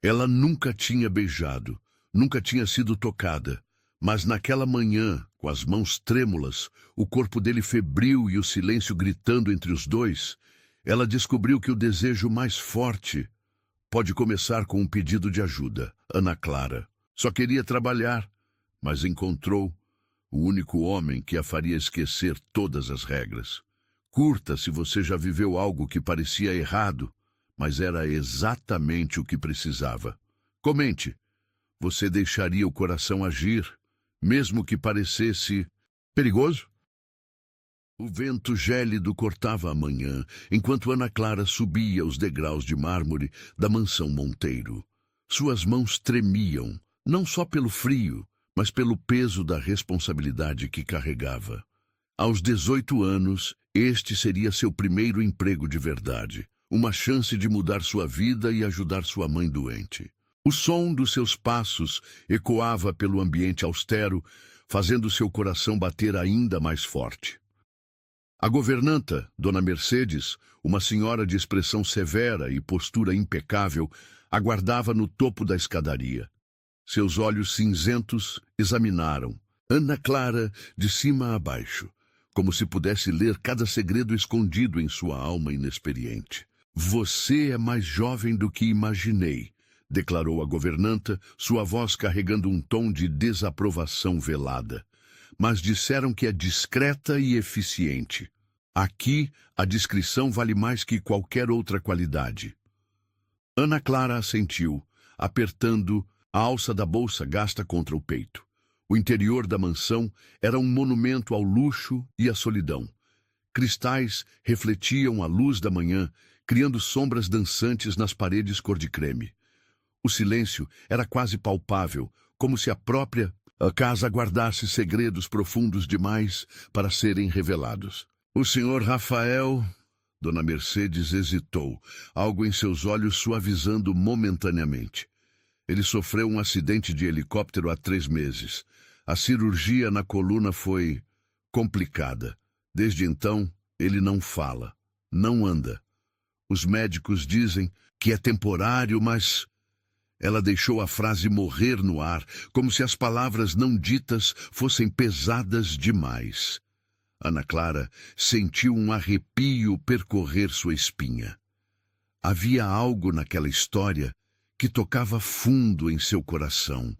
Ela nunca tinha beijado, nunca tinha sido tocada, mas naquela manhã, com as mãos trêmulas, o corpo dele febril e o silêncio gritando entre os dois, ela descobriu que o desejo mais forte pode começar com um pedido de ajuda. Ana Clara só queria trabalhar, mas encontrou o único homem que a faria esquecer todas as regras. Curta se você já viveu algo que parecia errado, mas era exatamente o que precisava. Comente. Você deixaria o coração agir, mesmo que parecesse perigoso? O vento gélido cortava a manhã, enquanto Ana Clara subia os degraus de mármore da mansão Monteiro. Suas mãos tremiam, não só pelo frio, mas pelo peso da responsabilidade que carregava. Aos 18 anos, este seria seu primeiro emprego de verdade, uma chance de mudar sua vida e ajudar sua mãe doente. O som dos seus passos ecoava pelo ambiente austero, fazendo seu coração bater ainda mais forte. A governanta, Dona Mercedes, uma senhora de expressão severa e postura impecável, aguardava no topo da escadaria. Seus olhos cinzentos examinaram Ana Clara de cima a baixo, como se pudesse ler cada segredo escondido em sua alma inexperiente. Você é mais jovem do que imaginei, declarou a governanta, sua voz carregando um tom de desaprovação velada. Mas disseram que é discreta e eficiente. Aqui, a discrição vale mais que qualquer outra qualidade. Ana Clara assentiu, apertando a alça da bolsa gasta contra o peito. O interior da mansão era um monumento ao luxo e à solidão. Cristais refletiam a luz da manhã, criando sombras dançantes nas paredes cor de creme. O silêncio era quase palpável, como se a própria casa guardasse segredos profundos demais para serem revelados. O senhor Rafael... Dona Mercedes hesitou, algo em seus olhos suavizando momentaneamente. Ele sofreu um acidente de helicóptero há 3 meses. A cirurgia na coluna foi complicada. Desde então, ele não fala, não anda. Os médicos dizem que é temporário, mas... Ela deixou a frase morrer no ar, como se as palavras não ditas fossem pesadas demais. Ana Clara sentiu um arrepio percorrer sua espinha. Havia algo naquela história que tocava fundo em seu coração.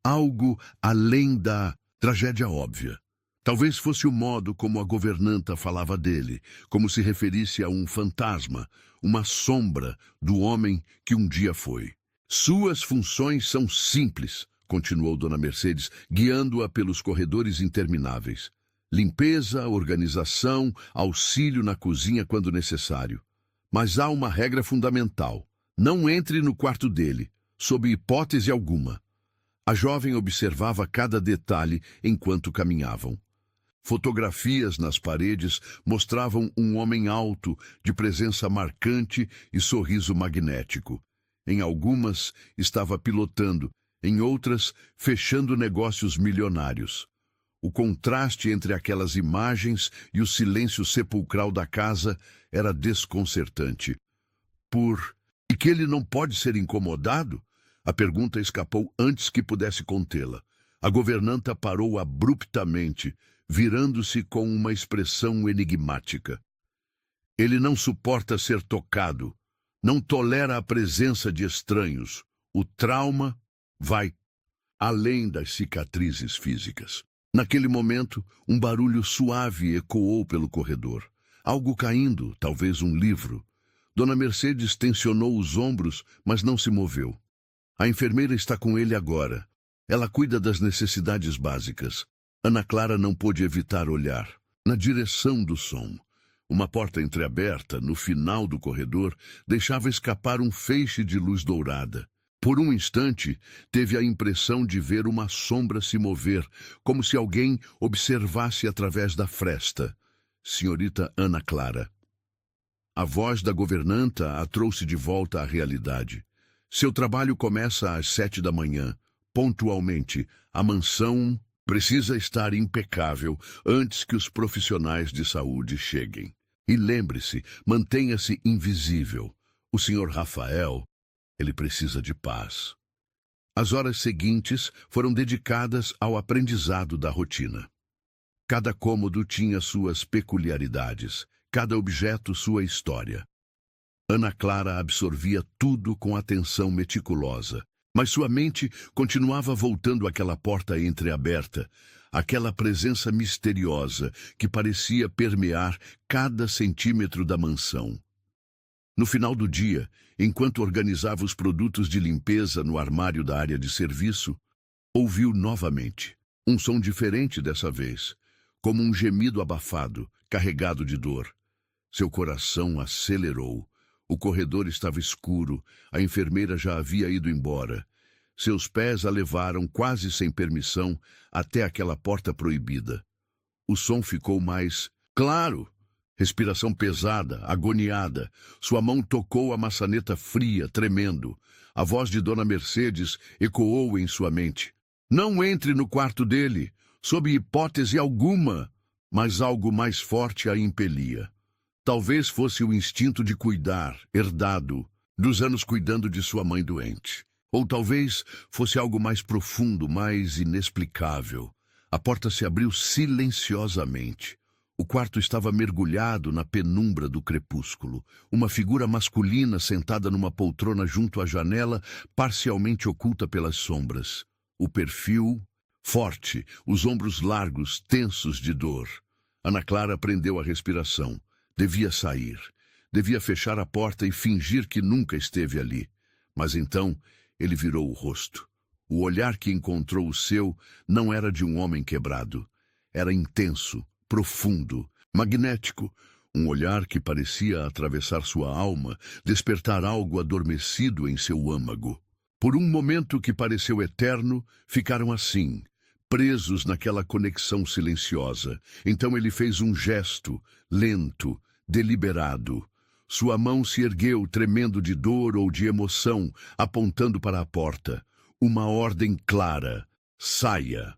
Algo além da tragédia óbvia. Talvez fosse o modo como a governanta falava dele, como se referisse a um fantasma, uma sombra do homem que um dia foi. Suas funções são simples, continuou Dona Mercedes, guiando-a pelos corredores intermináveis. Limpeza, organização, auxílio na cozinha quando necessário. Mas há uma regra fundamental. Não entre no quarto dele, sob hipótese alguma. A jovem observava cada detalhe enquanto caminhavam. Fotografias nas paredes mostravam um homem alto, de presença marcante e sorriso magnético. Em algumas, estava pilotando, em outras, fechando negócios milionários. O contraste entre aquelas imagens e o silêncio sepulcral da casa era desconcertante. E que ele não pode ser incomodado? A pergunta escapou antes que pudesse contê-la. A governanta parou abruptamente, virando-se com uma expressão enigmática. Ele não suporta ser tocado. Não tolera a presença de estranhos. O trauma vai além das cicatrizes físicas. Naquele momento, um barulho suave ecoou pelo corredor. Algo caindo, talvez um livro. Dona Mercedes tensionou os ombros, mas não se moveu. A enfermeira está com ele agora. Ela cuida das necessidades básicas. Ana Clara não pôde evitar olhar na direção do som. Uma porta entreaberta, no final do corredor, deixava escapar um feixe de luz dourada. Por um instante, teve a impressão de ver uma sombra se mover, como se alguém observasse através da fresta. Senhorita Ana Clara. A voz da governanta a trouxe de volta à realidade. Seu trabalho começa às 7 da manhã. Pontualmente, a mansão precisa estar impecável antes que os profissionais de saúde cheguem. E lembre-se, mantenha-se invisível. O senhor Rafael Ele precisa de paz. As horas seguintes foram dedicadas ao aprendizado da rotina. Cada cômodo tinha suas peculiaridades, cada objeto sua história. Ana Clara absorvia tudo com atenção meticulosa, mas sua mente continuava voltando àquela porta entreaberta, aquela presença misteriosa que parecia permear cada centímetro da mansão. No final do dia, enquanto organizava os produtos de limpeza no armário da área de serviço, ouviu novamente um som diferente dessa vez, como um gemido abafado, carregado de dor. Seu coração acelerou. O corredor estava escuro, a enfermeira já havia ido embora. Seus pés a levaram, quase sem permissão, até aquela porta proibida. O som ficou mais claro. Respiração pesada, agoniada. Sua mão tocou a maçaneta fria, tremendo. A voz de Dona Mercedes ecoou em sua mente. Não entre no quarto dele, sob hipótese alguma. Mas algo mais forte a impelia. Talvez fosse o instinto de cuidar, herdado, dos anos cuidando de sua mãe doente. Ou talvez fosse algo mais profundo, mais inexplicável. A porta se abriu silenciosamente. O quarto estava mergulhado na penumbra do crepúsculo. Uma figura masculina sentada numa poltrona junto à janela, parcialmente oculta pelas sombras. O perfil forte, os ombros largos, tensos de dor. Ana Clara prendeu a respiração. Devia sair. Devia fechar a porta e fingir que nunca esteve ali. Mas então ele virou o rosto. O olhar que encontrou o seu não era de um homem quebrado. Era intenso, profundo, magnético. Um olhar que parecia atravessar sua alma, despertar algo adormecido em seu âmago. Por um momento que pareceu eterno, ficaram assim, presos naquela conexão silenciosa. Então ele fez um gesto, lento, deliberado. Sua mão se ergueu, tremendo de dor ou de emoção, apontando para a porta. Uma ordem clara. Saia.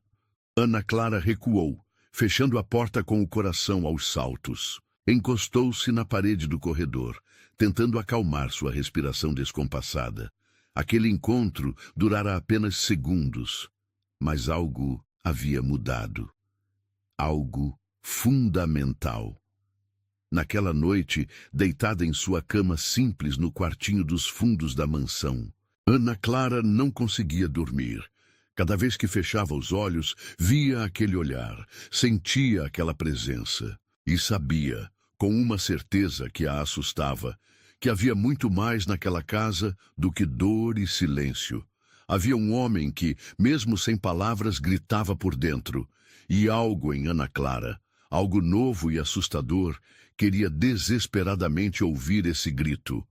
Ana Clara recuou, fechando a porta com o coração aos saltos. Encostou-se na parede do corredor, tentando acalmar sua respiração descompassada. Aquele encontro durara apenas segundos, mas algo havia mudado. Algo fundamental. Naquela noite, deitada em sua cama simples no quartinho dos fundos da mansão, Ana Clara não conseguia dormir. Cada vez que fechava os olhos, via aquele olhar, sentia aquela presença e sabia, com uma certeza que a assustava, que havia muito mais naquela casa do que dor e silêncio. Havia um homem que, mesmo sem palavras, gritava por dentro, e algo em Ana Clara, algo novo e assustador, queria desesperadamente ouvir esse grito.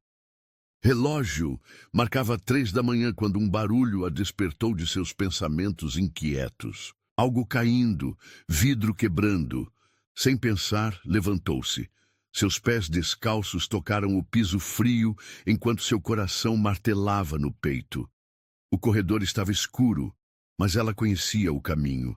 Relógio marcava 3 da manhã quando um barulho a despertou de seus pensamentos inquietos. Algo caindo, vidro quebrando. Sem pensar, levantou-se. Seus pés descalços tocaram o piso frio enquanto seu coração martelava no peito. O corredor estava escuro, mas ela conhecia o caminho.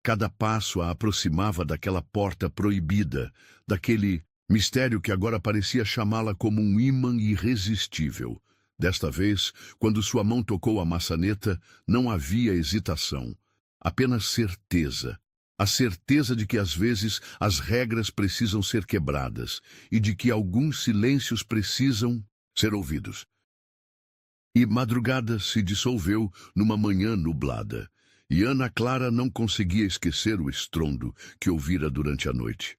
Cada passo a aproximava daquela porta proibida, daquele mistério que agora parecia chamá-la como um ímã irresistível. Desta vez, quando sua mão tocou a maçaneta, não havia hesitação, apenas certeza. A certeza de que às vezes as regras precisam ser quebradas e de que alguns silêncios precisam ser ouvidos. E madrugada se dissolveu numa manhã nublada, e Ana Clara não conseguia esquecer o estrondo que ouvira durante a noite.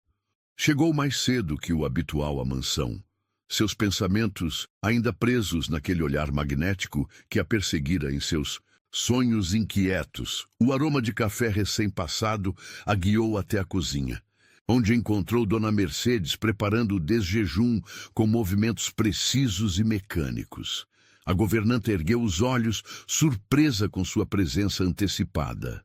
Chegou mais cedo que o habitual à mansão, seus pensamentos ainda presos naquele olhar magnético que a perseguira em seus sonhos inquietos. O aroma de café recém-passado a guiou até a cozinha, onde encontrou Dona Mercedes preparando o desjejum com movimentos precisos e mecânicos. A governanta ergueu os olhos, surpresa com sua presença antecipada.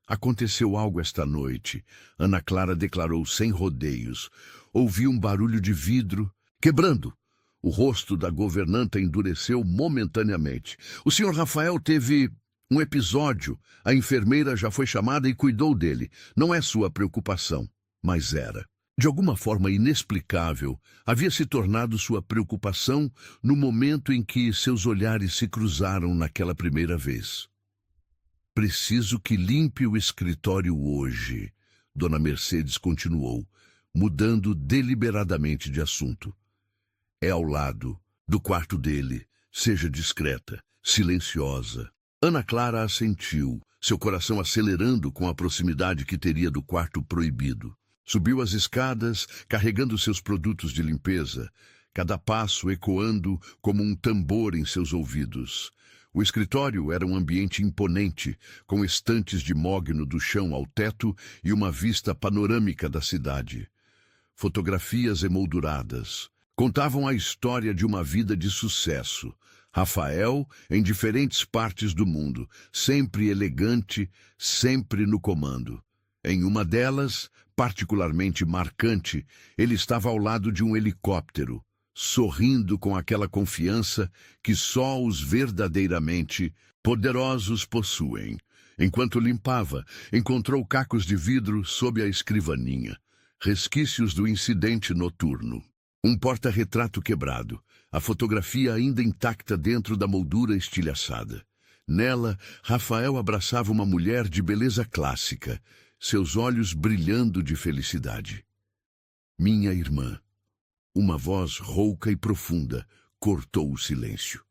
Aconteceu algo esta noite, Ana Clara declarou sem rodeios. Ouviu um barulho de vidro quebrando. O rosto da governanta endureceu momentaneamente. O senhor Rafael teve um episódio. A enfermeira já foi chamada e cuidou dele. Não é sua preocupação, mas era. De alguma forma inexplicável, havia se tornado sua preocupação no momento em que seus olhares se cruzaram naquela primeira vez. Preciso que limpe o escritório hoje, Dona Mercedes continuou, mudando deliberadamente de assunto. É ao lado do quarto dele. Seja discreta, silenciosa. Ana Clara assentiu, seu coração acelerando com a proximidade que teria do quarto proibido. Subiu as escadas, carregando seus produtos de limpeza, cada passo ecoando como um tambor em seus ouvidos. O escritório era um ambiente imponente, com estantes de mogno do chão ao teto e uma vista panorâmica da cidade. Fotografias emolduradas contavam a história de uma vida de sucesso. Rafael, em diferentes partes do mundo, sempre elegante, sempre no comando. Em uma delas, particularmente marcante, ele estava ao lado de um helicóptero, sorrindo com aquela confiança que só os verdadeiramente poderosos possuem. Enquanto limpava, encontrou cacos de vidro sob a escrivaninha, resquícios do incidente noturno. Um porta-retrato quebrado, a fotografia ainda intacta dentro da moldura estilhaçada. Nela, Rafael abraçava uma mulher de beleza clássica, seus olhos brilhando de felicidade. Minha irmã. Uma voz rouca e profunda cortou o silêncio.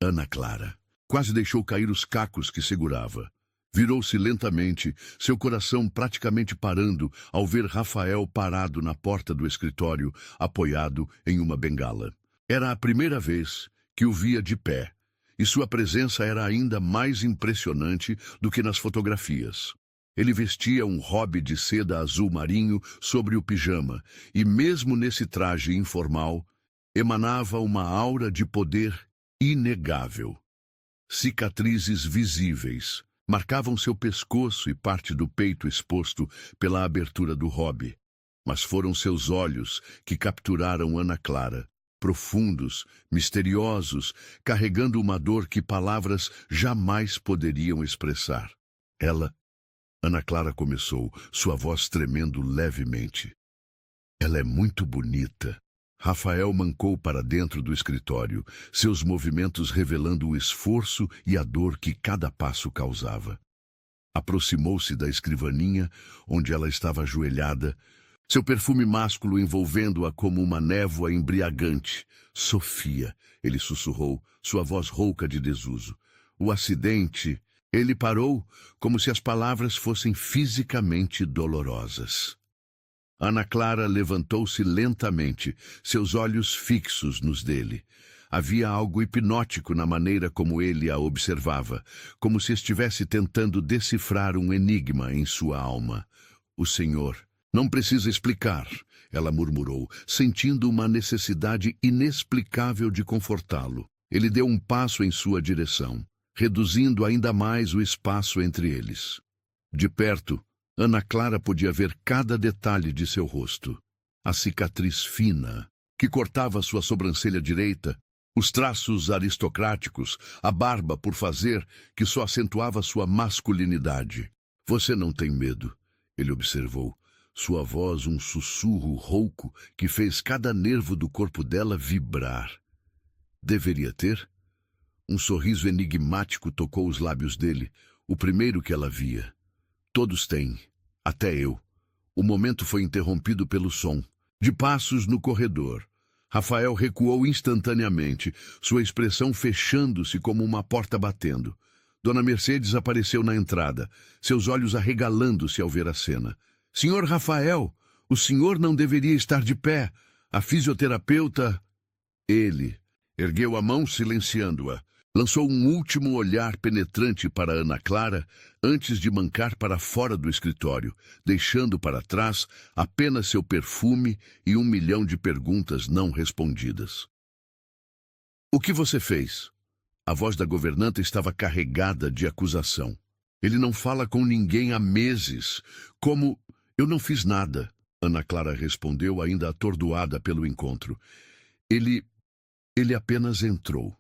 Ana Clara quase deixou cair os cacos que segurava. Virou-se lentamente, seu coração praticamente parando ao ver Rafael parado na porta do escritório, apoiado em uma bengala. Era a primeira vez que o via de pé, e sua presença era ainda mais impressionante do que nas fotografias. Ele vestia um robe de seda azul marinho sobre o pijama, e mesmo nesse traje informal, emanava uma aura de poder inegável. Cicatrizes visíveis marcavam seu pescoço e parte do peito exposto pela abertura do robe. Mas foram seus olhos que capturaram Ana Clara, profundos, misteriosos, carregando uma dor que palavras jamais poderiam expressar. Ana Clara começou, sua voz tremendo levemente. Ela é muito bonita. Rafael mancou para dentro do escritório, seus movimentos revelando o esforço e a dor que cada passo causava. Aproximou-se da escrivaninha, onde ela estava ajoelhada, seu perfume másculo envolvendo-a como uma névoa embriagante. Sofia, ele sussurrou, sua voz rouca de desuso. O acidente... Ele parou, como se as palavras fossem fisicamente dolorosas. Ana Clara levantou-se lentamente, seus olhos fixos nos dele. Havia algo hipnótico na maneira como ele a observava, como se estivesse tentando decifrar um enigma em sua alma. O senhor não precisa explicar, ela murmurou, sentindo uma necessidade inexplicável de confortá-lo. Ele deu um passo em sua direção, reduzindo ainda mais o espaço entre eles. De perto, Ana Clara podia ver cada detalhe de seu rosto. A cicatriz fina, que cortava sua sobrancelha direita, os traços aristocráticos, a barba por fazer, que só acentuava sua masculinidade. Você não tem medo, ele observou. Sua voz um sussurro rouco que fez cada nervo do corpo dela vibrar. Deveria ter? Um sorriso enigmático tocou os lábios dele, o primeiro que ela via. Todos têm, até eu. O momento foi interrompido pelo som, de passos no corredor. Rafael recuou instantaneamente, sua expressão fechando-se como uma porta batendo. Dona Mercedes apareceu na entrada, seus olhos arregalando-se ao ver a cena. Senhor Rafael, o senhor não deveria estar de pé. A fisioterapeuta... Ele ergueu a mão silenciando-a. Lançou um último olhar penetrante para Ana Clara antes de mancar para fora do escritório, deixando para trás apenas seu perfume e 1 milhão de perguntas não respondidas. O que você fez? A voz da governanta estava carregada de acusação. Ele não fala com ninguém há meses. Como... Eu não fiz nada, Ana Clara respondeu, ainda atordoada pelo encontro. Ele apenas entrou.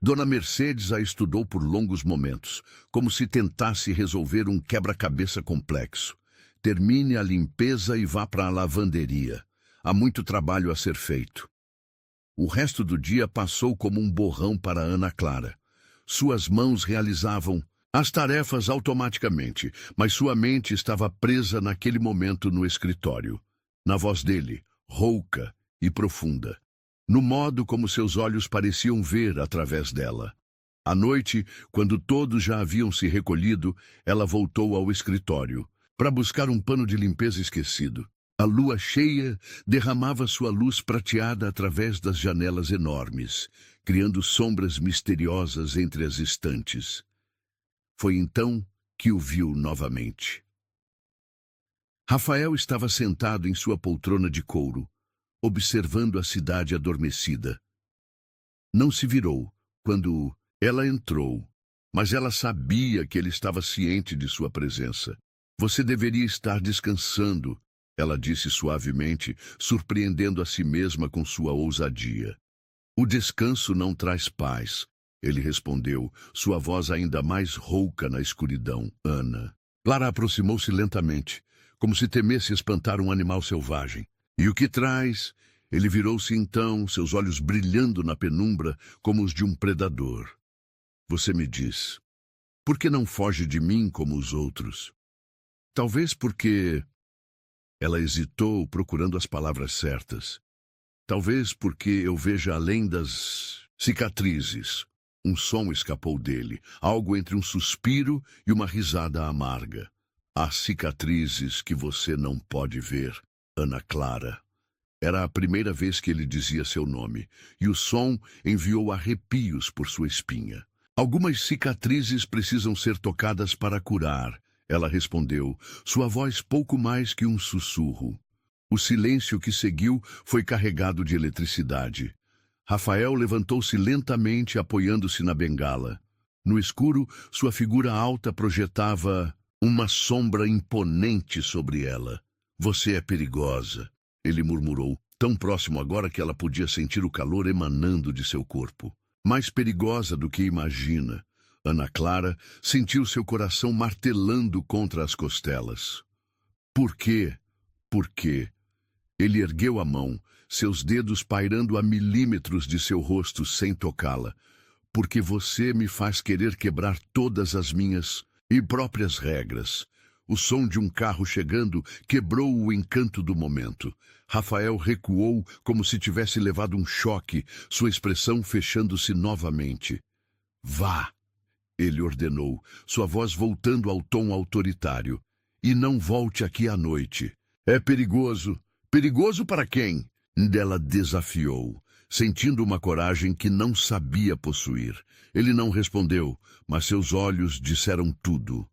Dona Mercedes a estudou por longos momentos, como se tentasse resolver um quebra-cabeça complexo. Termine a limpeza e vá para a lavanderia. Há muito trabalho a ser feito. O resto do dia passou como um borrão para Ana Clara. Suas mãos realizavam as tarefas automaticamente, mas sua mente estava presa naquele momento no escritório. Na voz dele, rouca e profunda. No modo como seus olhos pareciam ver através dela. À noite, quando todos já haviam se recolhido, ela voltou ao escritório para buscar um pano de limpeza esquecido. A lua cheia derramava sua luz prateada através das janelas enormes, criando sombras misteriosas entre as estantes. Foi então que o viu novamente. Rafael estava sentado em sua poltrona de couro, observando a cidade adormecida. Não se virou quando ela entrou, mas ela sabia que ele estava ciente de sua presença. Você deveria estar descansando, ela disse suavemente, surpreendendo a si mesma com sua ousadia. O descanso não traz paz, ele respondeu, sua voz ainda mais rouca na escuridão. Ana. Clara aproximou-se lentamente, como se temesse espantar um animal selvagem. E o que traz? Ele virou-se então, seus olhos brilhando na penumbra como os de um predador. Você me diz, por que não foge de mim como os outros? Talvez porque... Ela hesitou, procurando as palavras certas. Talvez porque eu veja além das cicatrizes. Um som escapou dele, algo entre um suspiro e uma risada amarga. Há cicatrizes que você não pode ver, Ana Clara. Era a primeira vez que ele dizia seu nome, e o som enviou arrepios por sua espinha. Algumas cicatrizes precisam ser tocadas para curar, ela respondeu, sua voz pouco mais que um sussurro. O silêncio que seguiu foi carregado de eletricidade. Rafael levantou-se lentamente, apoiando-se na bengala. No escuro, sua figura alta projetava uma sombra imponente sobre ela. Você é perigosa, ele murmurou, tão próximo agora que ela podia sentir o calor emanando de seu corpo. Mais perigosa do que imagina. Ana Clara sentiu seu coração martelando contra as costelas. Por quê? Por quê? Ele ergueu a mão, seus dedos pairando a milímetros de seu rosto sem tocá-la. Porque você me faz querer quebrar todas as minhas e próprias regras. O som de um carro chegando quebrou o encanto do momento. Rafael recuou como se tivesse levado um choque, sua expressão fechando-se novamente. Vá! Ele ordenou, sua voz voltando ao tom autoritário. E não volte aqui à noite. É perigoso. Perigoso para quem? Ela desafiou, sentindo uma coragem que não sabia possuir. Ele não respondeu, mas seus olhos disseram tudo.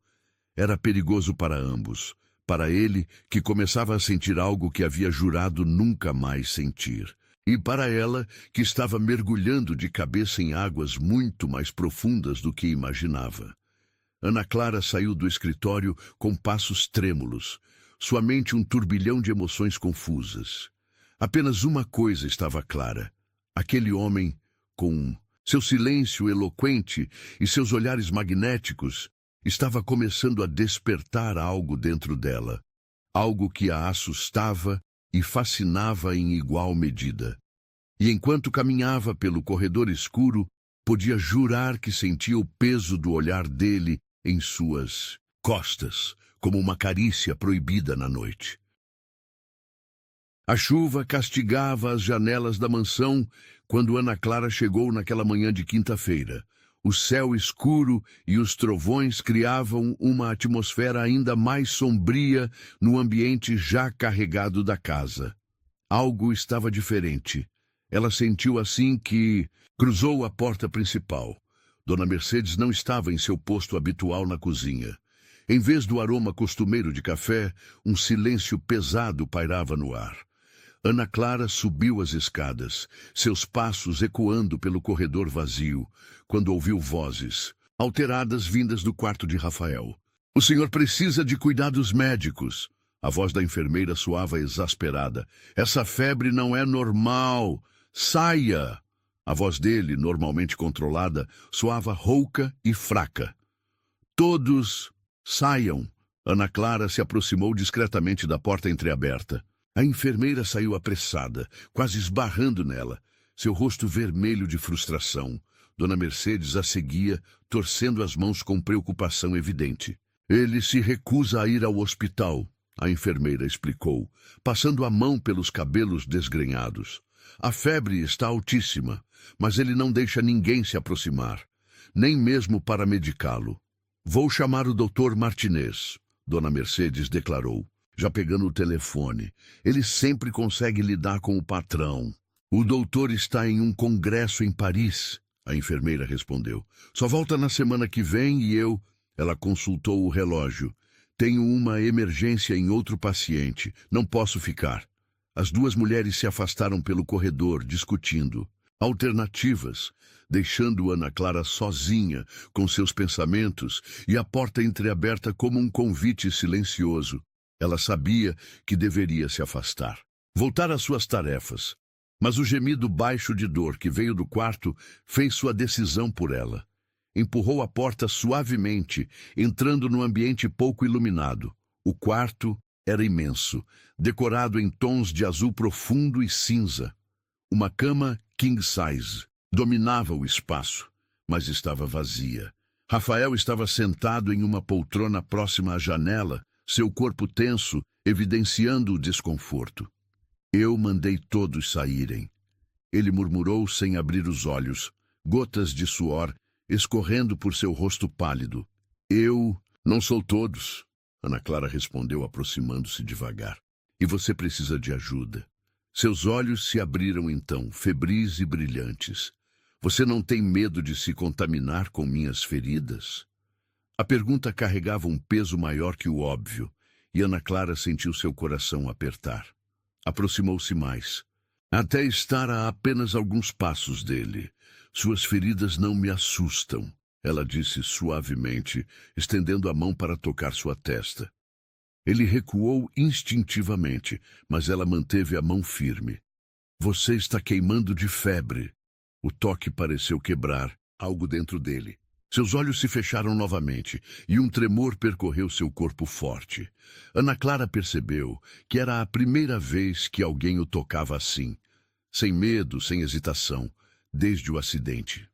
Era perigoso para ambos. Para ele, que começava a sentir algo que havia jurado nunca mais sentir. E para ela, que estava mergulhando de cabeça em águas muito mais profundas do que imaginava. Ana Clara saiu do escritório com passos trêmulos, sua mente um turbilhão de emoções confusas. Apenas uma coisa estava clara. Aquele homem, com seu silêncio eloquente e seus olhares magnéticos, estava começando a despertar algo dentro dela. Algo que a assustava e fascinava em igual medida. E enquanto caminhava pelo corredor escuro, podia jurar que sentia o peso do olhar dele em suas costas, como uma carícia proibida na noite. A chuva castigava as janelas da mansão quando Ana Clara chegou naquela manhã de quinta-feira. O céu escuro e os trovões criavam uma atmosfera ainda mais sombria no ambiente já carregado da casa. Algo estava diferente. Ela sentiu assim que cruzou a porta principal. Dona Mercedes não estava em seu posto habitual na cozinha. Em vez do aroma costumeiro de café, um silêncio pesado pairava no ar. Ana Clara subiu as escadas, seus passos ecoando pelo corredor vazio, quando ouviu vozes, alteradas vindas do quarto de Rafael. O senhor precisa de cuidados médicos. A voz da enfermeira soava exasperada. Essa febre não é normal. Saia! A voz dele, normalmente controlada, soava rouca e fraca. Todos saiam, Ana Clara se aproximou discretamente da porta entreaberta. A enfermeira saiu apressada, quase esbarrando nela, seu rosto vermelho de frustração. Dona Mercedes a seguia, torcendo as mãos com preocupação evidente. Ele se recusa a ir ao hospital, a enfermeira explicou, passando a mão pelos cabelos desgrenhados. A febre está altíssima, mas ele não deixa ninguém se aproximar, nem mesmo para medicá-lo. Vou chamar o Dr. Martinez, Dona Mercedes declarou, já pegando o telefone. Ele sempre consegue lidar com o patrão. O doutor está em um congresso em Paris, a enfermeira respondeu. Só volta na semana que vem e eu... Ela consultou o relógio. Tenho uma emergência em outro paciente. Não posso ficar. As duas mulheres se afastaram pelo corredor, discutindo alternativas, deixando Ana Clara sozinha com seus pensamentos e a porta entreaberta como um convite silencioso. Ela sabia que deveria se afastar, voltar às suas tarefas. Mas o gemido baixo de dor que veio do quarto fez sua decisão por ela. Empurrou a porta suavemente, entrando num ambiente pouco iluminado. O quarto era imenso, decorado em tons de azul profundo e cinza. Uma cama king size dominava o espaço, mas estava vazia. Rafael estava sentado em uma poltrona próxima à janela, seu corpo tenso, evidenciando o desconforto. Eu mandei todos saírem. Ele murmurou sem abrir os olhos, gotas de suor escorrendo por seu rosto pálido. Eu não sou todos, Ana Clara respondeu, aproximando-se devagar. E você precisa de ajuda. Seus olhos se abriram então, febris e brilhantes. Você não tem medo de se contaminar com minhas feridas? A pergunta carregava um peso maior que o óbvio, e Ana Clara sentiu seu coração apertar. Aproximou-se mais, até estar a apenas alguns passos dele. Suas feridas não me assustam, ela disse suavemente, estendendo a mão para tocar sua testa. Ele recuou instintivamente, mas ela manteve a mão firme. Você está queimando de febre. O toque pareceu quebrar algo dentro dele. Seus olhos se fecharam novamente e um tremor percorreu seu corpo forte. Ana Clara percebeu que era a primeira vez que alguém o tocava assim, sem medo, sem hesitação, desde o acidente.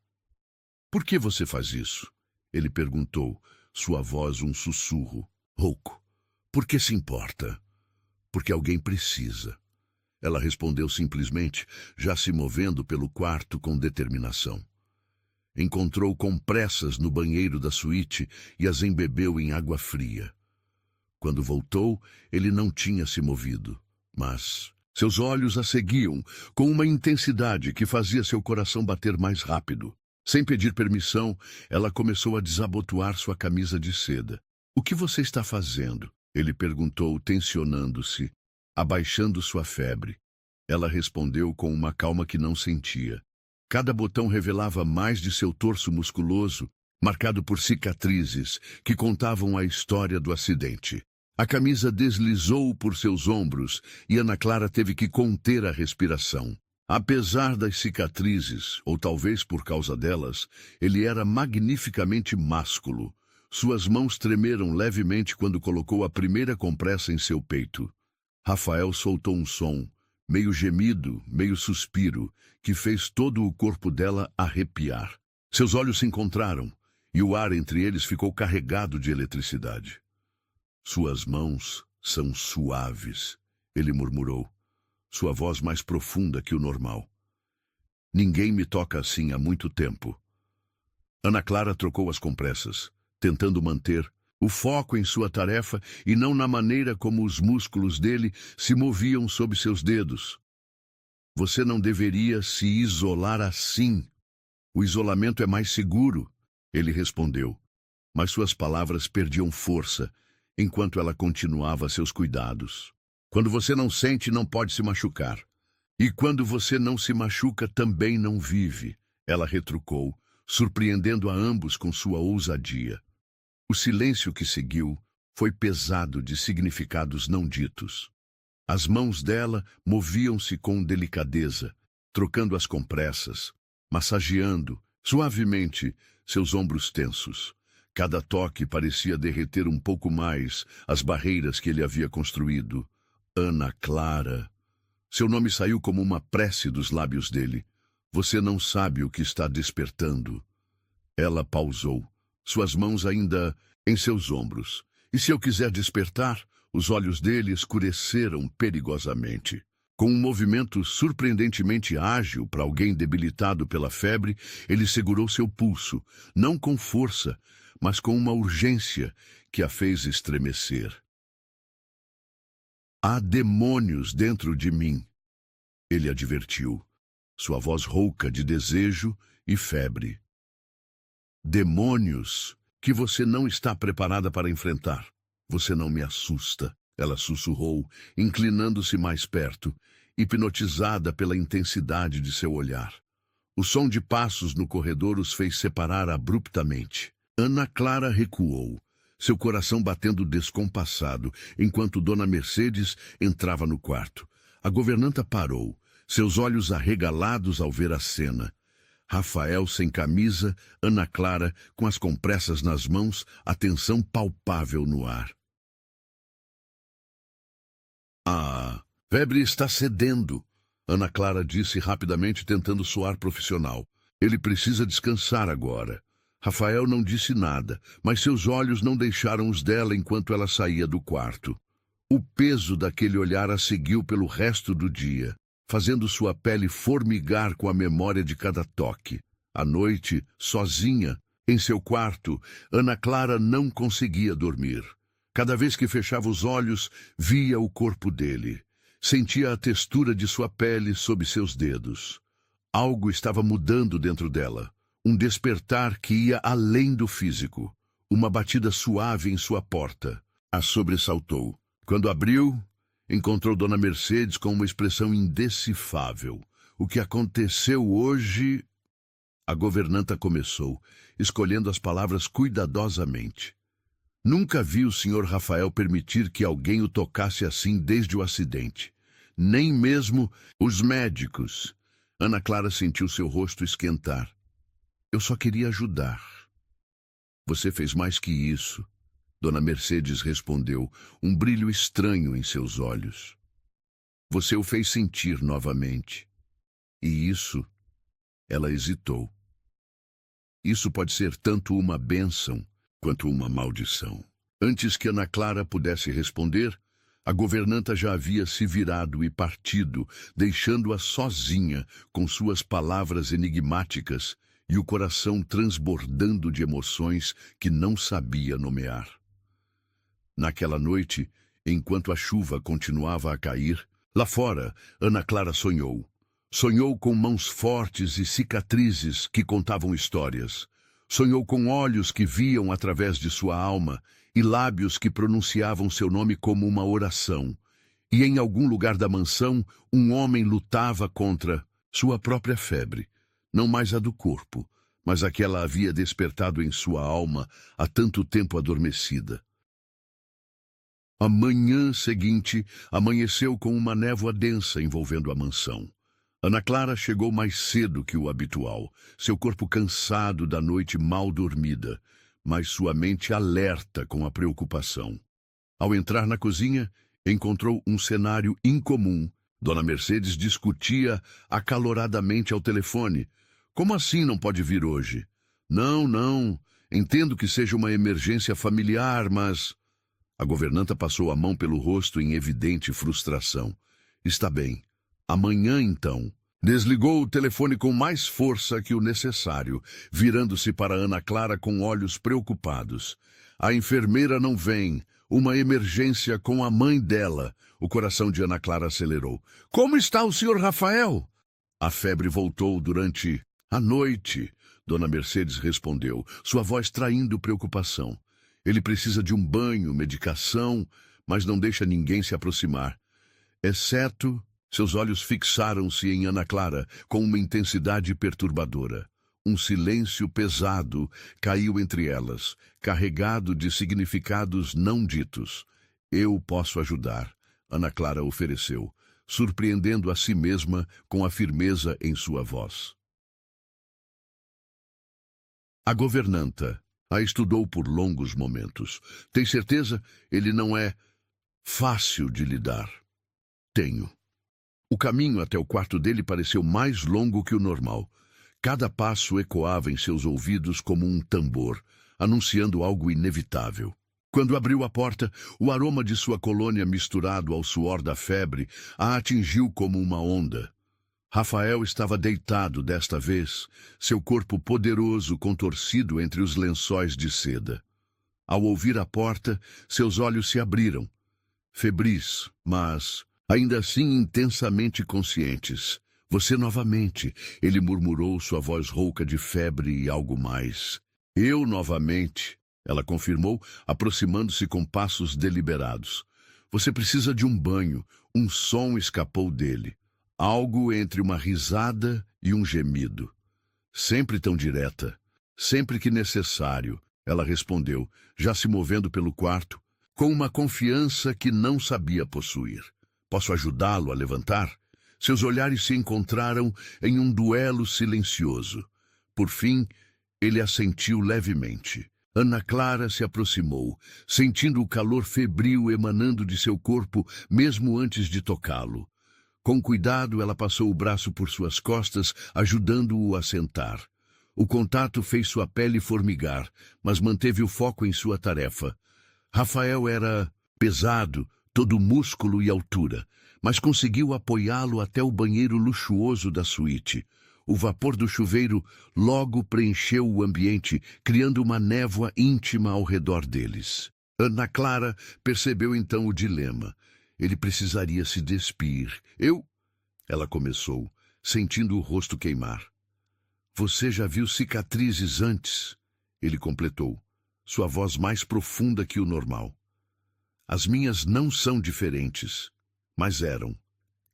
Por que você faz isso? Ele perguntou, sua voz um sussurro, rouco. Por que se importa? Porque alguém precisa. Ela respondeu simplesmente, já se movendo pelo quarto com determinação. Encontrou compressas no banheiro da suíte e as embebeu em água fria. Quando voltou, ele não tinha se movido, mas seus olhos a seguiam com uma intensidade que fazia seu coração bater mais rápido. Sem pedir permissão, ela começou a desabotoar sua camisa de seda. O que você está fazendo? Ele perguntou, tensionando-se, abaixando sua febre. Ela respondeu com uma calma que não sentia. Cada botão revelava mais de seu torso musculoso, marcado por cicatrizes que contavam a história do acidente. A camisa deslizou por seus ombros e Ana Clara teve que conter a respiração. Apesar das cicatrizes, ou talvez por causa delas, ele era magnificamente másculo. Suas mãos tremeram levemente quando colocou a primeira compressa em seu peito. Rafael soltou um som, meio gemido, meio suspiro, que fez todo o corpo dela arrepiar. Seus olhos se encontraram, e o ar entre eles ficou carregado de eletricidade. Suas mãos são suaves, ele murmurou, sua voz mais profunda que o normal. Ninguém me toca assim há muito tempo. Ana Clara trocou as compressas, tentando manter o foco em sua tarefa e não na maneira como os músculos dele se moviam sob seus dedos. Você não deveria se isolar assim. O isolamento é mais seguro, ele respondeu, mas suas palavras perdiam força enquanto ela continuava seus cuidados. Quando você não sente, não pode se machucar. E quando você não se machuca, também não vive, ela retrucou, surpreendendo a ambos com sua ousadia. O silêncio que seguiu foi pesado de significados não ditos. As mãos dela moviam-se com delicadeza, trocando as compressas, massageando, suavemente, seus ombros tensos. Cada toque parecia derreter um pouco mais as barreiras que ele havia construído. Ana Clara. Seu nome saiu como uma prece dos lábios dele. Você não sabe o que está despertando. Ela pausou, suas mãos ainda em seus ombros. E se eu quiser despertar? Os olhos dele escureceram perigosamente. Com um movimento surpreendentemente ágil para alguém debilitado pela febre, ele segurou seu pulso, não com força, mas com uma urgência que a fez estremecer. Há demônios dentro de mim, ele advertiu, sua voz rouca de desejo e febre. Demônios que você não está preparada para enfrentar. Você não me assusta, ela sussurrou, inclinando-se mais perto, hipnotizada pela intensidade de seu olhar. O som de passos no corredor os fez separar abruptamente. Ana Clara recuou, seu coração batendo descompassado, enquanto Dona Mercedes entrava no quarto. A governanta parou, seus olhos arregalados ao ver a cena. Rafael sem camisa, Ana Clara com as compressas nas mãos, a tensão palpável no ar. A febre está cedendo, Ana Clara disse rapidamente, tentando soar profissional. Ele precisa descansar agora. Rafael não disse nada, mas seus olhos não deixaram os dela enquanto ela saía do quarto. O peso daquele olhar a seguiu pelo resto do dia, fazendo sua pele formigar com a memória de cada toque. À noite, sozinha, em seu quarto, Ana Clara não conseguia dormir. Cada vez que fechava os olhos, via o corpo dele. Sentia a textura de sua pele sob seus dedos. Algo estava mudando dentro dela. Um despertar que ia além do físico. Uma batida suave em sua porta. A sobressaltou. Quando abriu, encontrou Dona Mercedes com uma expressão indecifrável. O que aconteceu hoje? A governanta começou, escolhendo as palavras cuidadosamente. Nunca vi o Sr. Rafael permitir que alguém o tocasse assim desde o acidente. Nem mesmo os médicos. Ana Clara sentiu seu rosto esquentar. Eu só queria ajudar. Você fez mais que isso. Dona Mercedes respondeu, um brilho estranho em seus olhos. Você o fez sentir novamente. E isso... Ela hesitou. Isso pode ser tanto uma bênção quanto uma maldição. Antes que Ana Clara pudesse responder, a governanta já havia se virado e partido, deixando-a sozinha com suas palavras enigmáticas e o coração transbordando de emoções que não sabia nomear. Naquela noite, enquanto a chuva continuava a cair, lá fora, Ana Clara sonhou. Sonhou com mãos fortes e cicatrizes que contavam histórias. Sonhou com olhos que viam através de sua alma e lábios que pronunciavam seu nome como uma oração. E em algum lugar da mansão, um homem lutava contra sua própria febre, não mais a do corpo, mas a que ela havia despertado em sua alma há tanto tempo adormecida. A manhã seguinte amanheceu com uma névoa densa envolvendo a mansão. Ana Clara chegou mais cedo que o habitual, seu corpo cansado da noite mal dormida, mas sua mente alerta com a preocupação. Ao entrar na cozinha, encontrou um cenário incomum. Dona Mercedes discutia acaloradamente ao telefone. Como assim não pode vir hoje? Não. Entendo que seja uma emergência familiar, mas... A governanta passou a mão pelo rosto em evidente frustração. Está bem. Amanhã, então. Desligou o telefone com mais força que o necessário, virando-se para Ana Clara com olhos preocupados. A enfermeira não vem. Uma emergência com a mãe dela. O coração de Ana Clara acelerou. Como está o Sr. Rafael? A febre voltou durante a noite. Dona Mercedes respondeu, sua voz traindo preocupação. Ele precisa de um banho, medicação, mas não deixa ninguém se aproximar. Exceto... Seus olhos fixaram-se em Ana Clara com uma intensidade perturbadora. Um silêncio pesado caiu entre elas, carregado de significados não ditos. Eu posso ajudar, Ana Clara ofereceu, surpreendendo a si mesma com a firmeza em sua voz. A governanta, A estudou por longos momentos. Tem certeza? Ele não é fácil de lidar. Tenho. O caminho até o quarto dele pareceu mais longo que o normal. Cada passo ecoava em seus ouvidos como um tambor, anunciando algo inevitável. Quando abriu a porta, o aroma de sua colônia misturado ao suor da febre a atingiu como uma onda. Rafael estava deitado desta vez, seu corpo poderoso contorcido entre os lençóis de seda. Ao ouvir a porta, seus olhos se abriram, febris, mas ainda assim intensamente conscientes. Você novamente, ele murmurou, sua voz rouca de febre e algo mais. Eu novamente, ela confirmou, aproximando-se com passos deliberados. Você precisa de um banho. Um som escapou dele. Algo entre uma risada e um gemido. Sempre tão direta. Sempre que necessário, ela respondeu, já se movendo pelo quarto, com uma confiança que não sabia possuir. Posso ajudá-lo a levantar? Seus olhares se encontraram em um duelo silencioso. Por fim, ele assentiu levemente. Ana Clara se aproximou, sentindo o calor febril emanando de seu corpo mesmo antes de tocá-lo. Com cuidado, ela passou o braço por suas costas, ajudando-o a sentar. O contato fez sua pele formigar, mas manteve o foco em sua tarefa. Rafael era pesado, todo músculo e altura, mas conseguiu apoiá-lo até o banheiro luxuoso da suíte. O vapor do chuveiro logo preencheu o ambiente, criando uma névoa íntima ao redor deles. Ana Clara percebeu então o dilema. Ele precisaria se despir. Ela começou, sentindo o rosto queimar. Você já viu cicatrizes antes? Ele completou, sua voz mais profunda que o normal. As minhas não são diferentes, mas eram.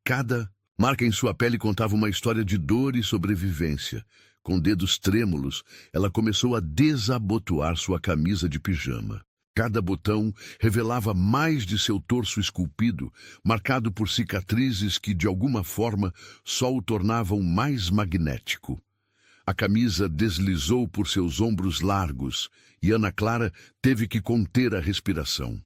Cada marca em sua pele contava uma história de dor e sobrevivência. Com dedos trêmulos, ela começou a desabotoar sua camisa de pijama. Cada botão revelava mais de seu torso esculpido, marcado por cicatrizes que, de alguma forma, só o tornavam mais magnético. A camisa deslizou por seus ombros largos e Ana Clara teve que conter a respiração.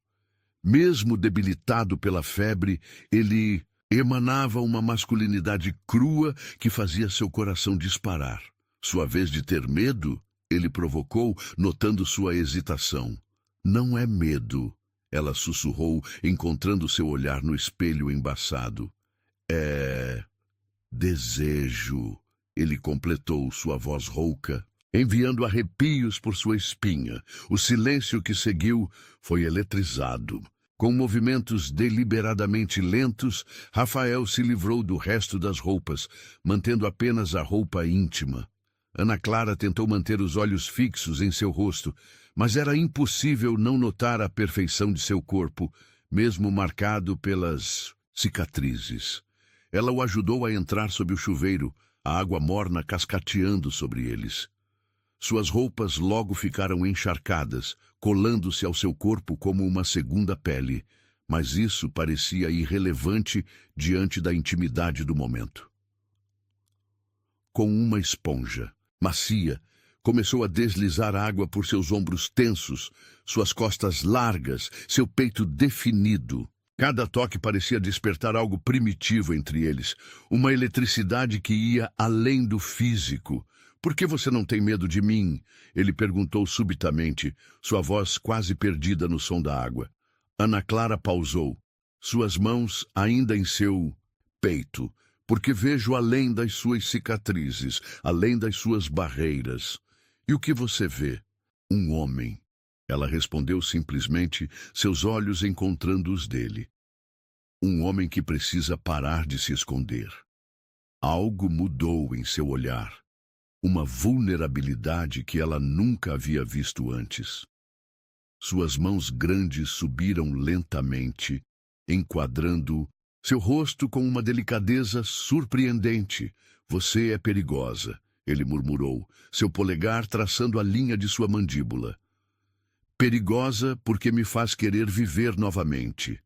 Mesmo debilitado pela febre, ele emanava uma masculinidade crua que fazia seu coração disparar. Sua vez de ter medo, ele provocou, notando sua hesitação. Não é medo, ela sussurrou, encontrando seu olhar no espelho embaçado. É desejo, ele completou, sua voz rouca, enviando arrepios por sua espinha. O silêncio que seguiu foi eletrizado. Com movimentos deliberadamente lentos, Rafael se livrou do resto das roupas, mantendo apenas a roupa íntima. Ana Clara tentou manter os olhos fixos em seu rosto, mas era impossível não notar a perfeição de seu corpo, mesmo marcado pelas cicatrizes. Ela o ajudou a entrar sob o chuveiro, a água morna cascateando sobre eles. Suas roupas logo ficaram encharcadas, colando-se ao seu corpo como uma segunda pele, mas isso parecia irrelevante diante da intimidade do momento. Com uma esponja, macia, começou a deslizar água por seus ombros tensos, suas costas largas, seu peito definido. Cada toque parecia despertar algo primitivo entre eles, uma eletricidade que ia além do físico. Por que você não tem medo de mim? Ele perguntou subitamente, sua voz quase perdida no som da água. Ana Clara pausou, suas mãos ainda em seu peito, porque vejo além das suas cicatrizes, além das suas barreiras. E o que você vê? Um homem. Ela respondeu simplesmente, seus olhos encontrando os dele. Um homem que precisa parar de se esconder. Algo mudou em seu olhar. Uma vulnerabilidade que ela nunca havia visto antes. Suas mãos grandes subiram lentamente, enquadrando seu rosto com uma delicadeza surpreendente. Você é perigosa, ele murmurou, seu polegar traçando a linha de sua mandíbula. Perigosa porque me faz querer viver novamente.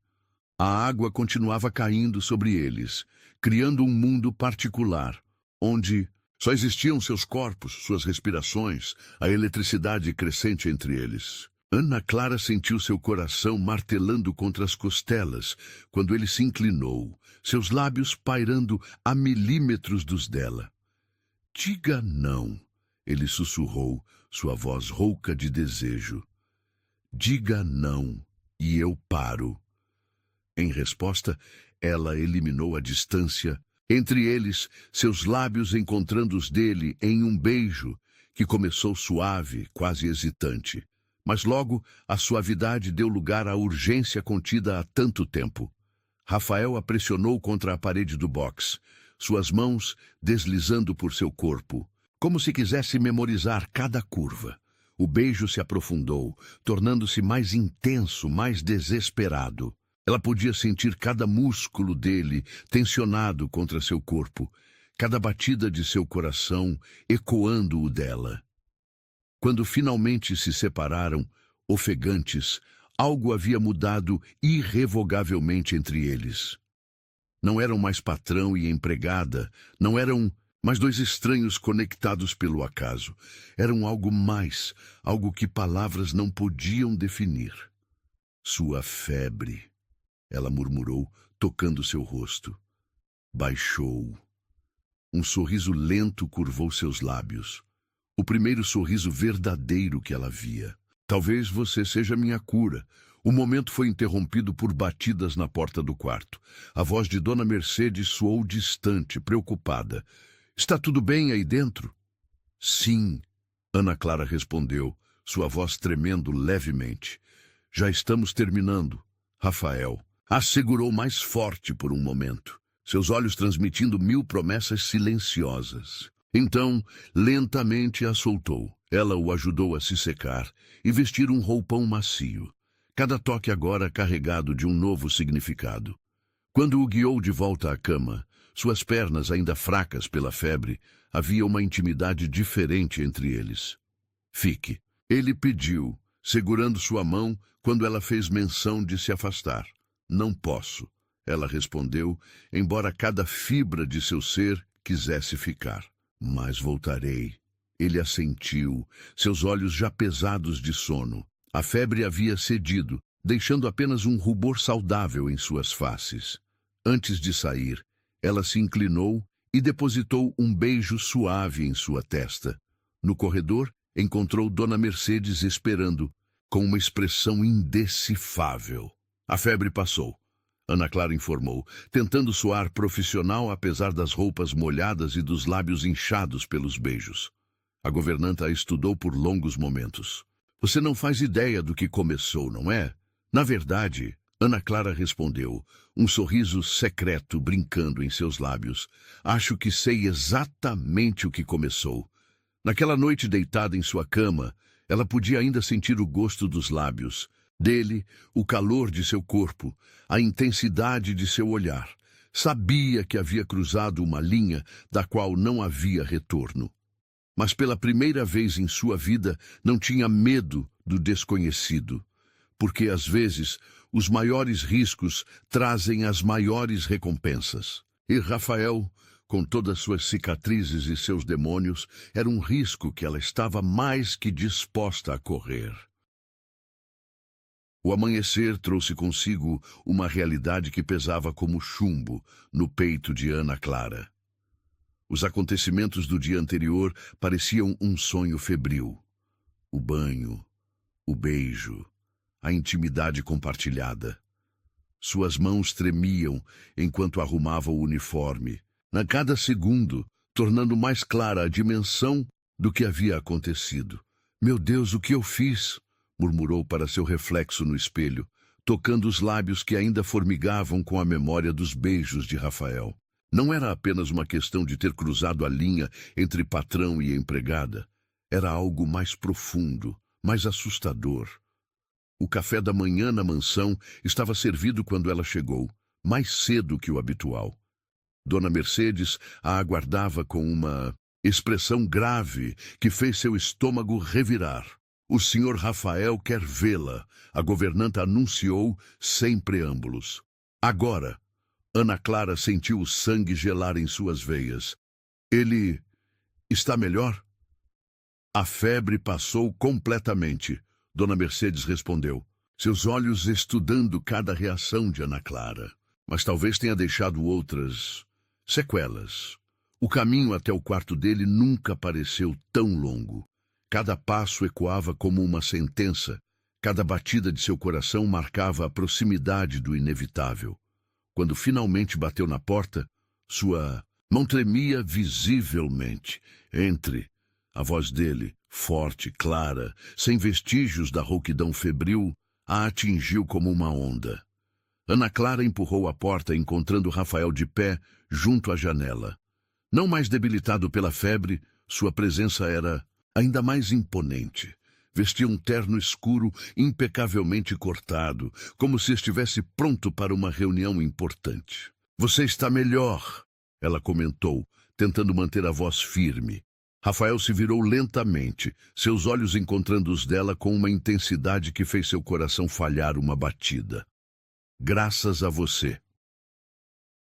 A água continuava caindo sobre eles, criando um mundo particular, onde Só existiam seus corpos, suas respirações, a eletricidade crescente entre eles. Ana Clara sentiu seu coração martelando contra as costelas quando ele se inclinou, seus lábios pairando a milímetros dos dela. Diga não, ele sussurrou, sua voz rouca de desejo. Diga não, e eu paro. Em resposta, ela eliminou a distância entre eles, seus lábios encontrando os dele em um beijo que começou suave, quase hesitante. Mas logo a suavidade deu lugar à urgência contida há tanto tempo. Rafael a pressionou contra a parede do box, suas mãos deslizando por seu corpo, como se quisesse memorizar cada curva. O beijo se aprofundou, tornando-se mais intenso, mais desesperado. Ela podia sentir cada músculo dele tensionado contra seu corpo, cada batida de seu coração ecoando o dela. Quando finalmente se separaram, ofegantes, algo havia mudado irrevogavelmente entre eles. Não eram mais patrão e empregada, não eram mais dois estranhos conectados pelo acaso. Eram algo mais, algo que palavras não podiam definir. Sua febre. Ela murmurou, tocando seu rosto. Baixou. Um sorriso lento curvou seus lábios. O primeiro sorriso verdadeiro que ela via. Talvez você seja minha cura. O momento foi interrompido por batidas na porta do quarto. A voz de Dona Mercedes soou distante, preocupada. Está tudo bem aí dentro? Sim, Ana Clara respondeu, sua voz tremendo levemente. Já estamos terminando, Rafael. Assegurou mais forte por um momento, seus olhos transmitindo 1000 promessas silenciosas. Então, lentamente a soltou. Ela o ajudou a se secar e vestir um roupão macio. Cada toque agora carregado de um novo significado. Quando o guiou de volta à cama, suas pernas ainda fracas pela febre, havia uma intimidade diferente entre eles. Fique. Ele pediu, segurando sua mão quando ela fez menção de se afastar. Não posso, ela respondeu, embora cada fibra de seu ser quisesse ficar. Mas voltarei. Ele assentiu, seus olhos já pesados de sono. A febre havia cedido, deixando apenas um rubor saudável em suas faces. Antes de sair, ela se inclinou e depositou um beijo suave em sua testa. No corredor, encontrou Dona Mercedes esperando, com uma expressão indecifável. A febre passou, Ana Clara informou, tentando soar profissional apesar das roupas molhadas e dos lábios inchados pelos beijos. A governanta a estudou por longos momentos. Você não faz ideia do que começou, não é? Na verdade, Ana Clara respondeu, um sorriso secreto brincando em seus lábios. Acho que sei exatamente o que começou. Naquela noite deitada em sua cama, ela podia ainda sentir o gosto dos lábios dele, o calor de seu corpo, a intensidade de seu olhar. Sabia que havia cruzado uma linha da qual não havia retorno. Mas pela primeira vez em sua vida não tinha medo do desconhecido, porque às vezes os maiores riscos trazem as maiores recompensas. E Rafael, com todas suas cicatrizes e seus demônios, era um risco que ela estava mais que disposta a correr. O amanhecer trouxe consigo uma realidade que pesava como chumbo no peito de Ana Clara. Os acontecimentos do dia anterior pareciam um sonho febril. O banho, o beijo, a intimidade compartilhada. Suas mãos tremiam enquanto arrumava o uniforme, a cada segundo, tornando mais clara a dimensão do que havia acontecido. Meu Deus, o que eu fiz? Murmurou para seu reflexo no espelho, tocando os lábios que ainda formigavam com a memória dos beijos de Rafael. Não era apenas uma questão de ter cruzado a linha entre patrão e empregada. Era algo mais profundo, mais assustador. O café da manhã na mansão estava servido quando ela chegou, mais cedo que o habitual. Dona Mercedes a aguardava com uma expressão grave que fez seu estômago revirar. O senhor Rafael quer vê-la, a governanta anunciou sem preâmbulos. Agora, Ana Clara sentiu o sangue gelar em suas veias. Ele Está melhor? A febre passou completamente, Dona Mercedes respondeu, seus olhos estudando cada reação de Ana Clara. Mas talvez tenha deixado outras sequelas. O caminho até o quarto dele nunca pareceu tão longo. Cada passo ecoava como uma sentença. Cada batida de seu coração marcava a proximidade do inevitável. Quando finalmente bateu na porta, sua mão tremia visivelmente. Entre. A voz dele, forte, clara, sem vestígios da rouquidão febril, a atingiu como uma onda. Ana Clara empurrou a porta, encontrando Rafael de pé, junto à janela. Não mais debilitado pela febre, sua presença era ainda mais imponente. Vestia um terno escuro impecavelmente cortado, como se estivesse pronto para uma reunião importante. Você está melhor, ela comentou, tentando manter a voz firme. Rafael se virou lentamente, seus olhos encontrando os dela com uma intensidade que fez seu coração falhar uma batida. Graças a você.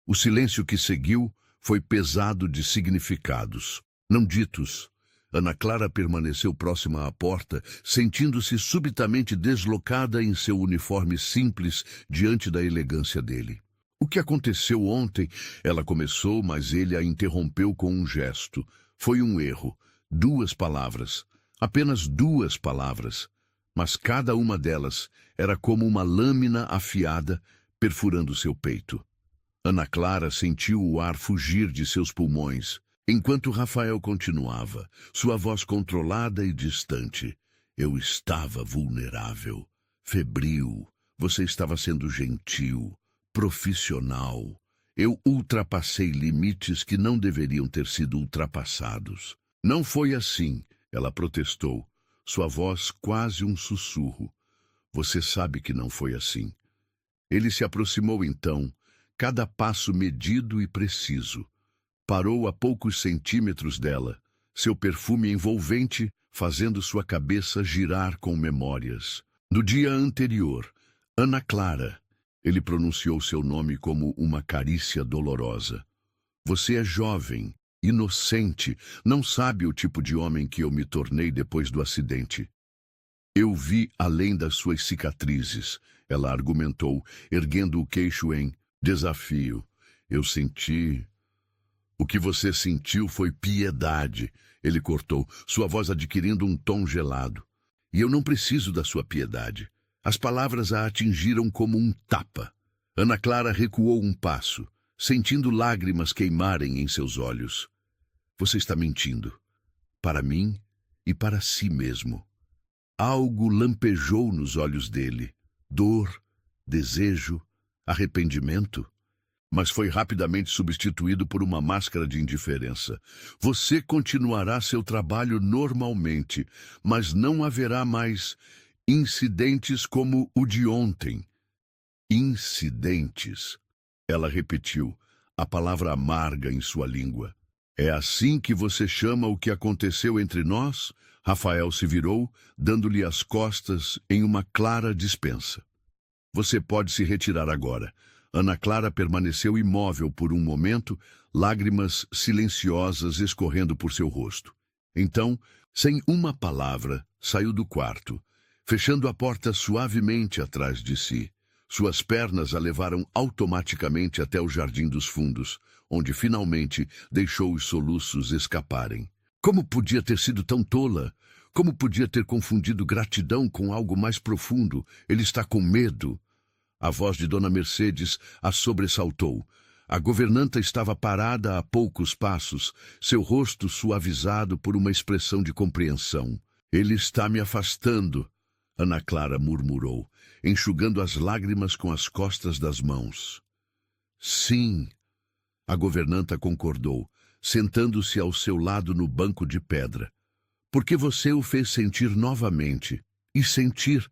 O silêncio que seguiu foi pesado de significados, não ditos. Ana Clara permaneceu próxima à porta, sentindo-se subitamente deslocada em seu uniforme simples diante da elegância dele. O que aconteceu ontem? Ela começou, mas ele a interrompeu com um gesto. Foi um erro. 2 palavras. Apenas 2 palavras. Mas cada uma delas era como uma lâmina afiada perfurando seu peito. Ana Clara sentiu o ar fugir de seus pulmões, enquanto Rafael continuava, sua voz controlada e distante. Eu estava vulnerável, febril. Você estava sendo gentil, profissional. Eu ultrapassei limites que não deveriam ter sido ultrapassados. Não foi assim, ela protestou, sua voz quase um sussurro. Você sabe que não foi assim. Ele se aproximou então, cada passo medido e preciso. Parou a poucos centímetros dela, seu perfume envolvente fazendo sua cabeça girar com memórias. No dia anterior, Ana Clara, ele pronunciou seu nome como uma carícia dolorosa. Você é jovem, inocente, não sabe o tipo de homem que eu me tornei depois do acidente. Eu vi além das suas cicatrizes, ela argumentou, erguendo o queixo em desafio. Eu senti... O que você sentiu foi piedade, ele cortou, sua voz adquirindo um tom gelado. E eu não preciso da sua piedade. As palavras a atingiram como um tapa. Ana Clara recuou um passo, sentindo lágrimas queimarem em seus olhos. Você está mentindo. Para mim e para si mesmo. Algo lampejou nos olhos dele. Dor, desejo, arrependimento. Mas foi rapidamente substituído por uma máscara de indiferença. Você continuará seu trabalho normalmente, mas não haverá mais incidentes como o de ontem. Incidentes. Ela repetiu, a palavra amarga em sua língua. É assim que você chama o que aconteceu entre nós? Rafael se virou, dando-lhe as costas em uma clara dispensa. Você pode se retirar agora. Ana Clara permaneceu imóvel por um momento, lágrimas silenciosas escorrendo por seu rosto. Então, sem uma palavra, saiu do quarto, fechando a porta suavemente atrás de si. Suas pernas a levaram automaticamente até o Jardim dos Fundos, onde finalmente deixou os soluços escaparem. Como podia ter sido tão tola? Como podia ter confundido gratidão com algo mais profundo? Ele está com medo. A voz de Dona Mercedes a sobressaltou. A governanta estava parada a poucos passos, seu rosto suavizado por uma expressão de compreensão. Ele está me afastando, Ana Clara murmurou, enxugando as lágrimas com as costas das mãos. Sim, a governanta concordou, sentando-se ao seu lado no banco de pedra. Porque você o fez sentir novamente. E sentir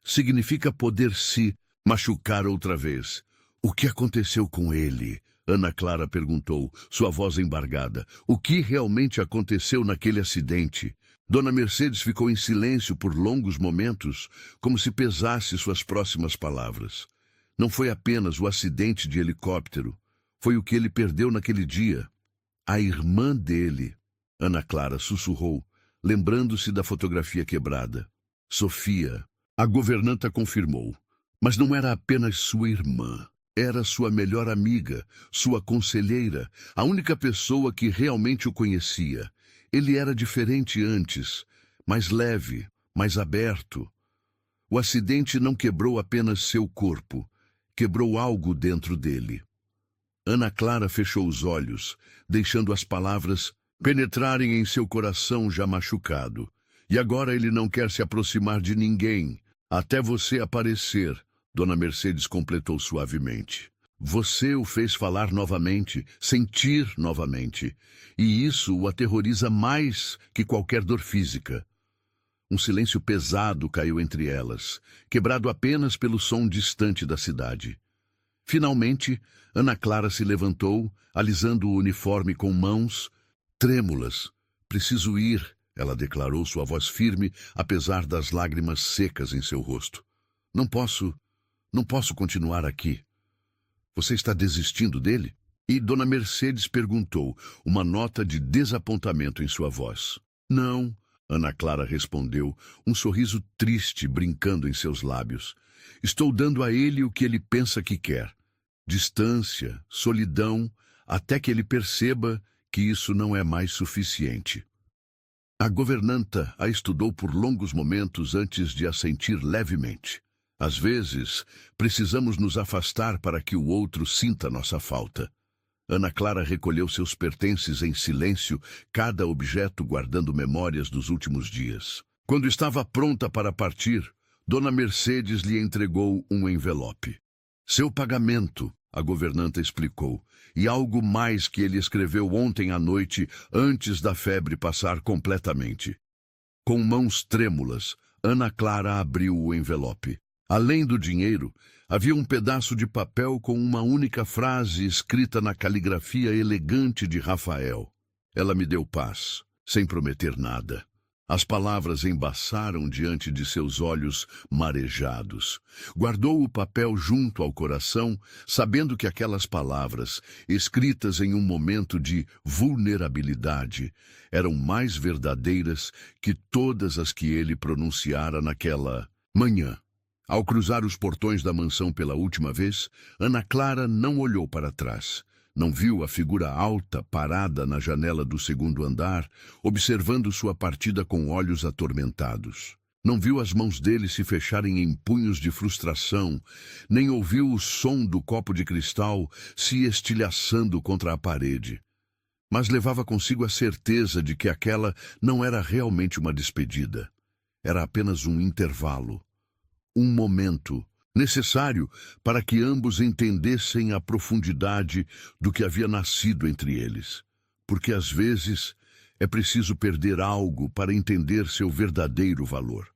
significa poder se machucar outra vez. O que aconteceu com ele? Ana Clara perguntou, sua voz embargada. O que realmente aconteceu naquele acidente? Dona Mercedes ficou em silêncio por longos momentos, como se pesasse suas próximas palavras. Não foi apenas o acidente de helicóptero. Foi o que ele perdeu naquele dia. A irmã dele. Ana Clara sussurrou, lembrando-se da fotografia quebrada. Sofia. A governanta confirmou. Mas não era apenas sua irmã. Era sua melhor amiga, sua conselheira, a única pessoa que realmente o conhecia. Ele era diferente antes, mais leve, mais aberto. O acidente não quebrou apenas seu corpo, quebrou algo dentro dele. Ana Clara fechou os olhos, deixando as palavras penetrarem em seu coração já machucado. E agora ele não quer se aproximar de ninguém, até você aparecer, Dona Mercedes completou suavemente. Você o fez falar novamente, sentir novamente, e isso o aterroriza mais que qualquer dor física. Um silêncio pesado caiu entre elas, quebrado apenas pelo som distante da cidade. Finalmente, Ana Clara se levantou, alisando o uniforme com mãos trêmulas. Preciso ir, ela declarou, sua voz firme, apesar das lágrimas secas em seu rosto. Não posso continuar aqui. Você está desistindo dele? E Dona Mercedes perguntou, uma nota de desapontamento em sua voz. Não, Ana Clara respondeu, um sorriso triste brincando em seus lábios. Estou dando a ele o que ele pensa que quer. Distância, solidão, até que ele perceba que isso não é mais suficiente. A governanta a estudou por longos momentos antes de assentir levemente. Às vezes, precisamos nos afastar para que o outro sinta nossa falta. Ana Clara recolheu seus pertences em silêncio, cada objeto guardando memórias dos últimos dias. Quando estava pronta para partir, Dona Mercedes lhe entregou um envelope. Seu pagamento, a governanta explicou, e algo mais que ele escreveu ontem à noite, antes da febre passar completamente. Com mãos trêmulas, Ana Clara abriu o envelope. Além do dinheiro, havia um pedaço de papel com uma única frase escrita na caligrafia elegante de Rafael. Ela me deu paz, sem prometer nada. As palavras embaçaram diante de seus olhos marejados. Guardou o papel junto ao coração, sabendo que aquelas palavras, escritas em um momento de vulnerabilidade, eram mais verdadeiras que todas as que ele pronunciara naquela manhã. Ao cruzar os portões da mansão pela última vez, Ana Clara não olhou para trás. Não viu a figura alta parada na janela do segundo andar, observando sua partida com olhos atormentados. Não viu as mãos dele se fecharem em punhos de frustração, nem ouviu o som do copo de cristal se estilhaçando contra a parede. Mas levava consigo a certeza de que aquela não era realmente uma despedida. Era apenas um intervalo. Um momento necessário para que ambos entendessem a profundidade do que havia nascido entre eles. Porque às vezes é preciso perder algo para entender seu verdadeiro valor.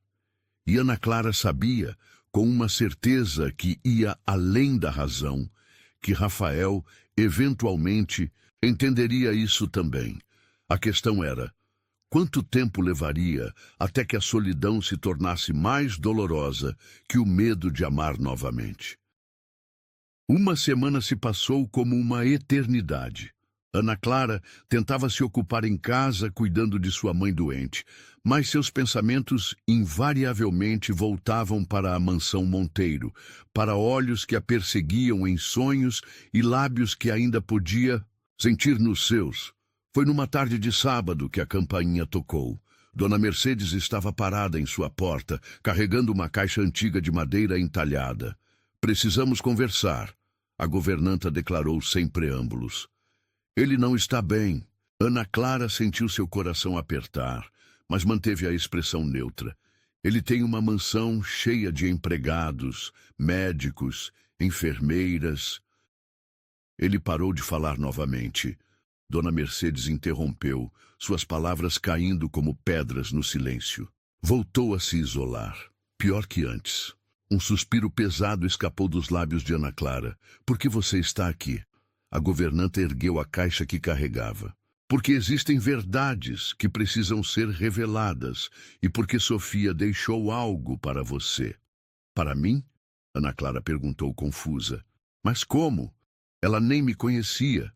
E Ana Clara sabia, com uma certeza que ia além da razão, que Rafael, eventualmente, entenderia isso também. A questão era: quanto tempo levaria até que a solidão se tornasse mais dolorosa que o medo de amar novamente? Uma semana se passou como uma eternidade. Ana Clara tentava se ocupar em casa cuidando de sua mãe doente, mas seus pensamentos invariavelmente voltavam para a mansão Monteiro, para olhos que a perseguiam em sonhos e lábios que ainda podia sentir nos seus. Foi numa tarde de sábado que a campainha tocou. Dona Mercedes estava parada em sua porta, carregando uma caixa antiga de madeira entalhada. Precisamos conversar, a governanta declarou sem preâmbulos. Ele não está bem. Ana Clara sentiu seu coração apertar, mas manteve a expressão neutra. Ele tem uma mansão cheia de empregados, médicos, enfermeiras. Ele parou de falar novamente. Dona Mercedes interrompeu, suas palavras caindo como pedras no silêncio. Voltou a se isolar, pior que antes. Um suspiro pesado escapou dos lábios de Ana Clara. Por que você está aqui? A governanta ergueu a caixa que carregava. Porque existem verdades que precisam ser reveladas e porque Sofia deixou algo para você. Para mim? Ana Clara perguntou confusa. Mas como? Ela nem me conhecia.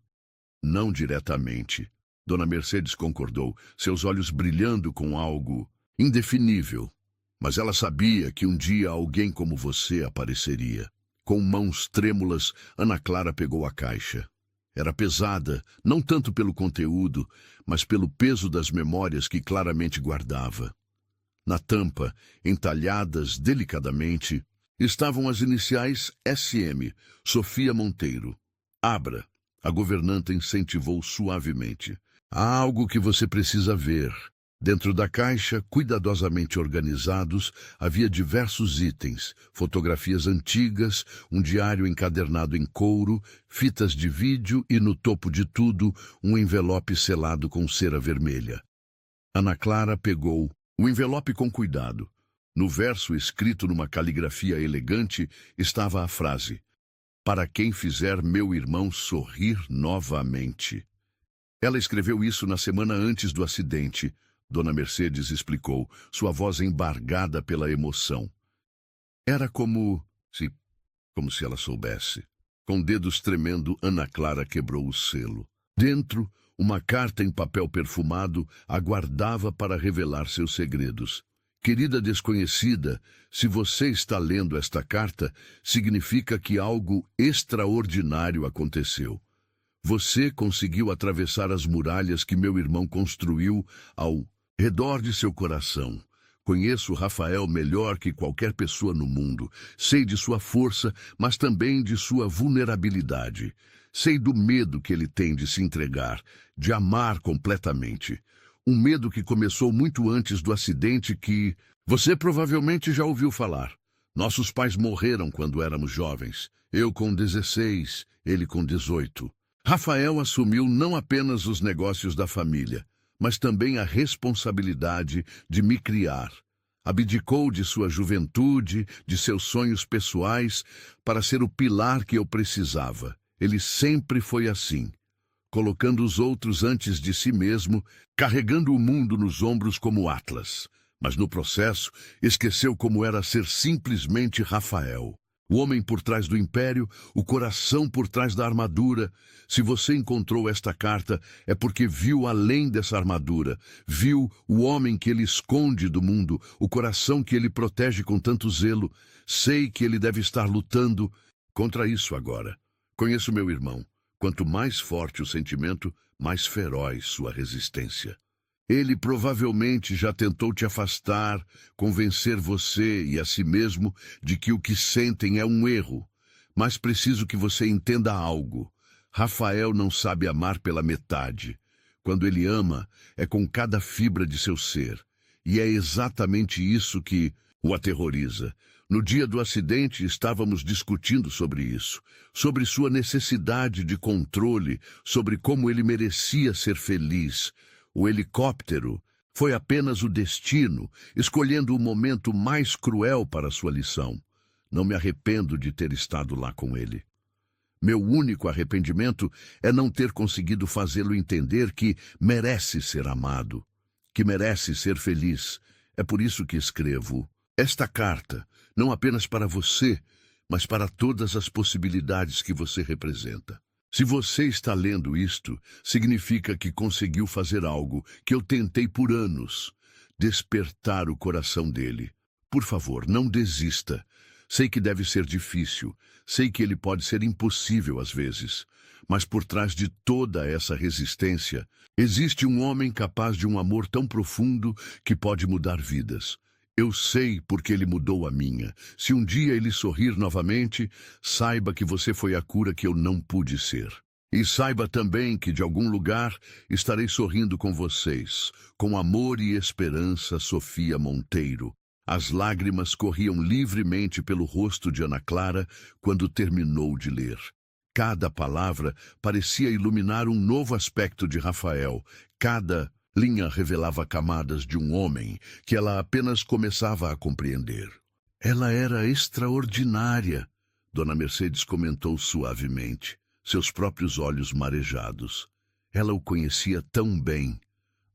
Não diretamente. Dona Mercedes concordou, seus olhos brilhando com algo indefinível. Mas ela sabia que um dia alguém como você apareceria. Com mãos trêmulas, Ana Clara pegou a caixa. Era pesada, não tanto pelo conteúdo, mas pelo peso das memórias que claramente guardava. Na tampa, entalhadas delicadamente, estavam as iniciais SM, Sofia Monteiro. Abra. A governanta incentivou suavemente. Há algo que você precisa ver. Dentro da caixa, cuidadosamente organizados, havia diversos itens, fotografias antigas, um diário encadernado em couro, fitas de vídeo e, no topo de tudo, um envelope selado com cera vermelha. Ana Clara pegou o envelope com cuidado. No verso escrito numa caligrafia elegante estava a frase: "Para quem fizer meu irmão sorrir novamente." Ela escreveu isso na semana antes do acidente. Dona Mercedes explicou, sua voz embargada pela emoção. Era como se ela soubesse. Com dedos tremendo, Ana Clara quebrou o selo. Dentro, uma carta em papel perfumado aguardava para revelar seus segredos. Querida desconhecida, se você está lendo esta carta, significa que algo extraordinário aconteceu. Você conseguiu atravessar as muralhas que meu irmão construiu ao redor de seu coração. Conheço Rafael melhor que qualquer pessoa no mundo. Sei de sua força, mas também de sua vulnerabilidade. Sei do medo que ele tem de se entregar, de amar completamente. Um medo que começou muito antes do acidente que você provavelmente já ouviu falar. Nossos pais morreram quando éramos jovens. Eu com 16, ele com 18. Rafael assumiu não apenas os negócios da família, mas também a responsabilidade de me criar. Abdicou de sua juventude, de seus sonhos pessoais, para ser o pilar que eu precisava. Ele sempre foi assim, colocando os outros antes de si mesmo, carregando o mundo nos ombros como Atlas. Mas no processo, esqueceu como era ser simplesmente Rafael. O homem por trás do império, o coração por trás da armadura. Se você encontrou esta carta, é porque viu além dessa armadura. Viu o homem que ele esconde do mundo, o coração que ele protege com tanto zelo. Sei que ele deve estar lutando contra isso agora. Conheço meu irmão. Quanto mais forte o sentimento, mais feroz sua resistência. Ele provavelmente já tentou te afastar, convencer você e a si mesmo de que o que sentem é um erro. Mas preciso que você entenda algo. Rafael não sabe amar pela metade. Quando ele ama, é com cada fibra de seu ser. E é exatamente isso que o aterroriza. No dia do acidente, estávamos discutindo sobre isso, sobre sua necessidade de controle, sobre como ele merecia ser feliz. O helicóptero foi apenas o destino, escolhendo o momento mais cruel para sua lição. Não me arrependo de ter estado lá com ele. Meu único arrependimento é não ter conseguido fazê-lo entender que merece ser amado, que merece ser feliz. É por isso que escrevo esta carta, não apenas para você, mas para todas as possibilidades que você representa. Se você está lendo isto, significa que conseguiu fazer algo que eu tentei por anos, despertar o coração dele. Por favor, não desista. Sei que deve ser difícil, sei que ele pode ser impossível às vezes, mas por trás de toda essa resistência, existe um homem capaz de um amor tão profundo que pode mudar vidas. Eu sei porque ele mudou a minha. Se um dia ele sorrir novamente, saiba que você foi a cura que eu não pude ser. E saiba também que de algum lugar estarei sorrindo com vocês, com amor e esperança, Sofia Monteiro. As lágrimas corriam livremente pelo rosto de Ana Clara quando terminou de ler. Cada palavra parecia iluminar um novo aspecto de Rafael. Cada linha revelava camadas de um homem que ela apenas começava a compreender. Ela era extraordinária, Dona Mercedes comentou suavemente, seus próprios olhos marejados. Ela o conhecia tão bem.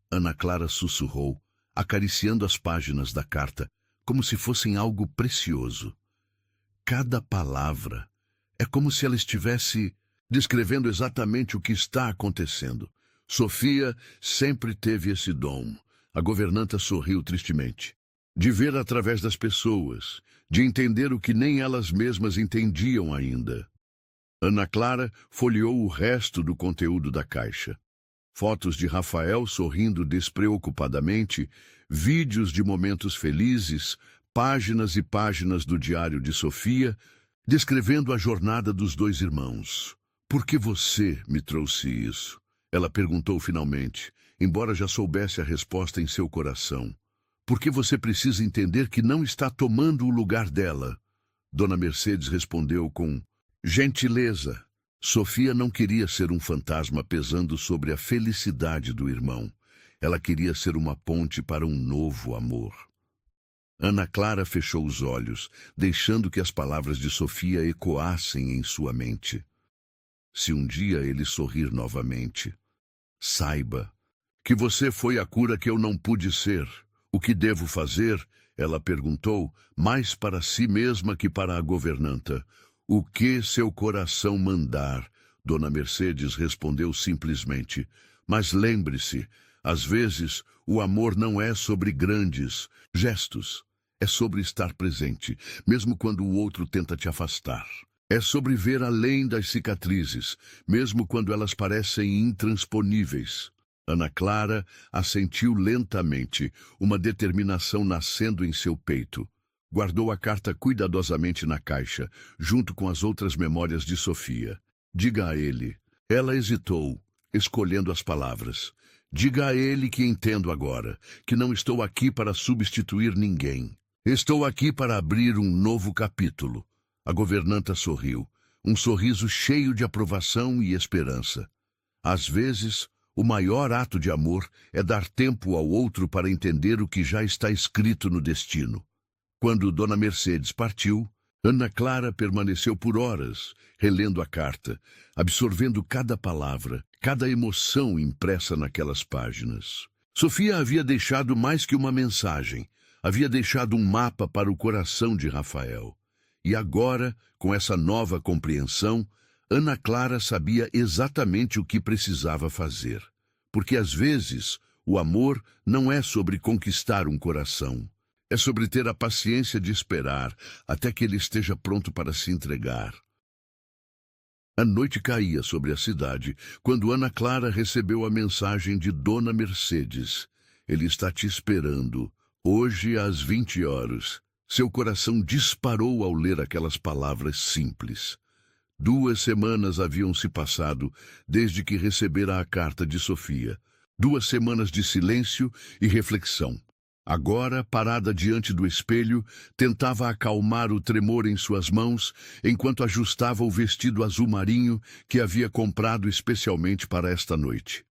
Ana Clara sussurrou, acariciando as páginas da carta, como se fossem algo precioso. Cada palavra é como se ela estivesse descrevendo exatamente o que está acontecendo. Sofia sempre teve esse dom. A governanta sorriu tristemente. De ver através das pessoas, de entender o que nem elas mesmas entendiam ainda. Ana Clara folheou o resto do conteúdo da caixa. Fotos de Rafael sorrindo despreocupadamente, vídeos de momentos felizes, páginas e páginas do diário de Sofia, descrevendo a jornada dos dois irmãos. Por que você me trouxe isso? Ela perguntou finalmente, embora já soubesse a resposta em seu coração. Por que você precisa entender que não está tomando o lugar dela? Dona Mercedes respondeu com gentileza. Sofia não queria ser um fantasma pesando sobre a felicidade do irmão. Ela queria ser uma ponte para um novo amor. Ana Clara fechou os olhos, deixando que as palavras de Sofia ecoassem em sua mente. Se um dia ele sorrir novamente, saiba que você foi a cura que eu não pude ser. O que devo fazer? Ela perguntou, mais para si mesma que para a governanta. O que seu coração mandar? Dona Mercedes respondeu simplesmente. Mas lembre-se, às vezes o amor não é sobre grandes gestos. É sobre estar presente, mesmo quando o outro tenta te afastar. É sobre ver além das cicatrizes, mesmo quando elas parecem intransponíveis. Ana Clara assentiu lentamente, uma determinação nascendo em seu peito. Guardou a carta cuidadosamente na caixa, junto com as outras memórias de Sofia. Diga a ele. Ela hesitou, escolhendo as palavras. Diga a ele que entendo agora, que não estou aqui para substituir ninguém. Estou aqui para abrir um novo capítulo. A governanta sorriu, um sorriso cheio de aprovação e esperança. Às vezes, o maior ato de amor é dar tempo ao outro para entender o que já está escrito no destino. Quando Dona Mercedes partiu, Ana Clara permaneceu por horas, relendo a carta, absorvendo cada palavra, cada emoção impressa naquelas páginas. Sofia havia deixado mais que uma mensagem, havia deixado um mapa para o coração de Rafael. E agora, com essa nova compreensão, Ana Clara sabia exatamente o que precisava fazer. Porque às vezes, o amor não é sobre conquistar um coração. É sobre ter a paciência de esperar até que ele esteja pronto para se entregar. A noite caía sobre a cidade quando Ana Clara recebeu a mensagem de Dona Mercedes. Ele está te esperando, hoje às 20 horas. Seu coração disparou ao ler aquelas palavras simples. 2 semanas haviam se passado desde que recebera a carta de Sofia. 2 semanas de silêncio e reflexão. Agora, parada diante do espelho, tentava acalmar o tremor em suas mãos enquanto ajustava o vestido azul marinho que havia comprado especialmente para esta noite.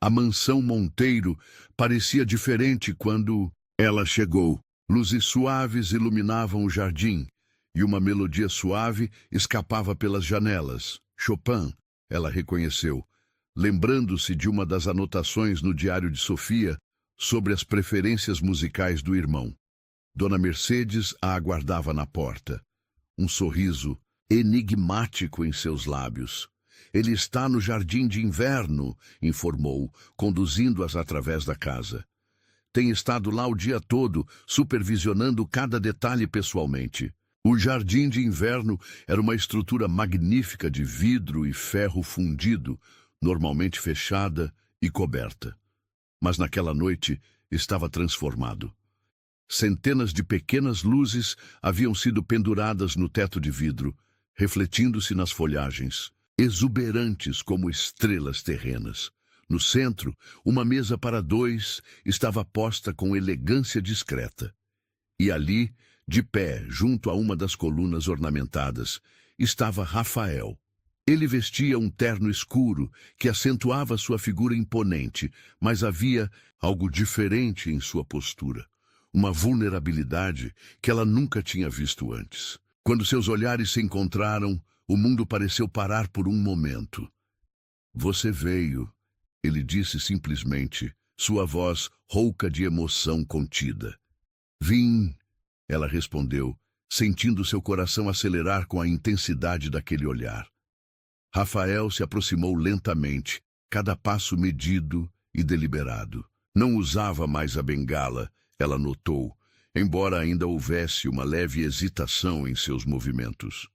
A mansão Monteiro parecia diferente quando ela chegou. Luzes suaves iluminavam o jardim e uma melodia suave escapava pelas janelas. Chopin, ela reconheceu, lembrando-se de uma das anotações no diário de Sofia sobre as preferências musicais do irmão. Dona Mercedes a aguardava na porta. Um sorriso enigmático em seus lábios. Ele está no jardim de inverno, informou, conduzindo-as através da casa. Tem estado lá o dia todo, supervisionando cada detalhe pessoalmente. O jardim de inverno era uma estrutura magnífica de vidro e ferro fundido, normalmente fechada e coberta. Mas naquela noite estava transformado. Centenas de pequenas luzes haviam sido penduradas no teto de vidro, refletindo-se nas folhagens, exuberantes como estrelas terrenas. No centro, uma mesa para 2 estava posta com elegância discreta. E ali, de pé, junto a uma das colunas ornamentadas, estava Rafael. Ele vestia um terno escuro que acentuava sua figura imponente, mas havia algo diferente em sua postura, uma vulnerabilidade que ela nunca tinha visto antes. Quando seus olhares se encontraram, o mundo pareceu parar por um momento. Você veio, ele disse simplesmente, sua voz rouca de emoção contida. Vim, ela respondeu, sentindo seu coração acelerar com a intensidade daquele olhar. Rafael se aproximou lentamente, cada passo medido e deliberado. Não usava mais a bengala, ela notou, embora ainda houvesse uma leve hesitação em seus movimentos.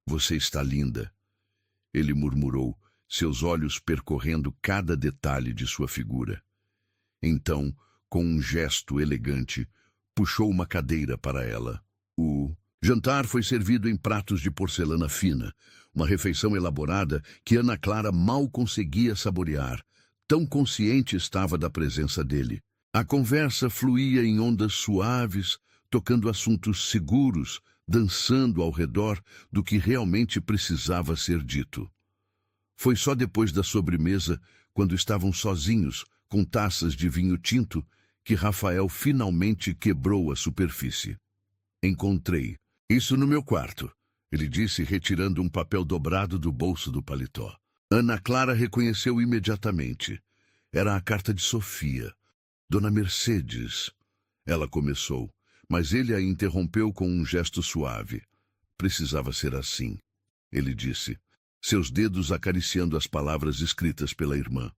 Você está linda, ele murmurou, seus olhos percorrendo cada detalhe de sua figura. Então, com um gesto elegante, puxou uma cadeira para ela. O jantar foi servido em pratos de porcelana fina, uma refeição elaborada que Ana Clara mal conseguia saborear, tão consciente estava da presença dele. A conversa fluía em ondas suaves, tocando assuntos seguros, dançando ao redor do que realmente precisava ser dito. Foi só depois da sobremesa, quando estavam sozinhos, com taças de vinho tinto, que Rafael finalmente quebrou a superfície. Encontrei isso no meu quarto, ele disse, retirando um papel dobrado do bolso do paletó. Ana Clara reconheceu imediatamente. Era a carta de Sofia. Dona Mercedes, ela começou, mas ele a interrompeu com um gesto suave. Precisava ser assim, ele disse, seus dedos acariciando as palavras escritas pela irmã.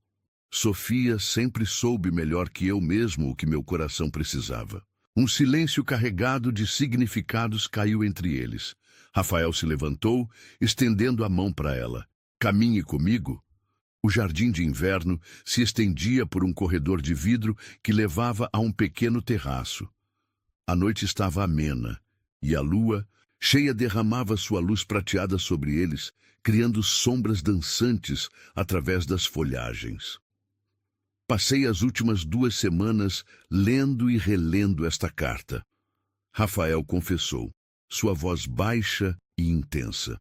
Sofia sempre soube melhor que eu mesmo o que meu coração precisava. Um silêncio carregado de significados caiu entre eles. Rafael se levantou, estendendo a mão para ela. Caminhe comigo. O jardim de inverno se estendia por um corredor de vidro que levava a um pequeno terraço. A noite estava amena, e a lua, cheia, derramava sua luz prateada sobre eles, criando sombras dançantes através das folhagens. Passei as últimas 2 semanas lendo e relendo esta carta. Rafael confessou, sua voz baixa e intensa.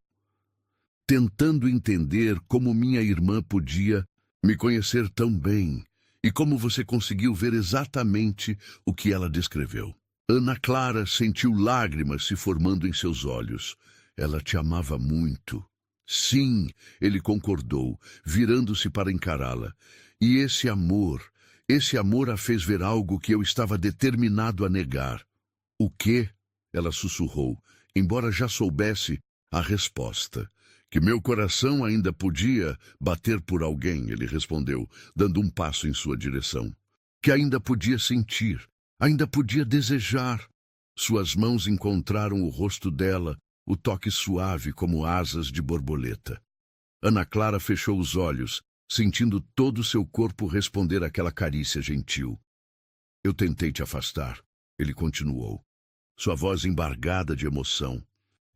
Tentando entender como minha irmã podia me conhecer tão bem e como você conseguiu ver exatamente o que ela descreveu. Ana Clara sentiu lágrimas se formando em seus olhos. Ela te amava muito. Sim, ele concordou, virando-se para encará-la. E esse amor a fez ver algo que eu estava determinado a negar. O quê? Ela sussurrou, embora já soubesse a resposta. Que meu coração ainda podia bater por alguém, ele respondeu, dando um passo em sua direção. Que ainda podia sentir, ainda podia desejar. Suas mãos encontraram o rosto dela, o toque suave como asas de borboleta. Ana Clara fechou os olhos, sentindo todo o seu corpo responder àquela carícia gentil. Eu tentei te afastar, ele continuou, sua voz embargada de emoção.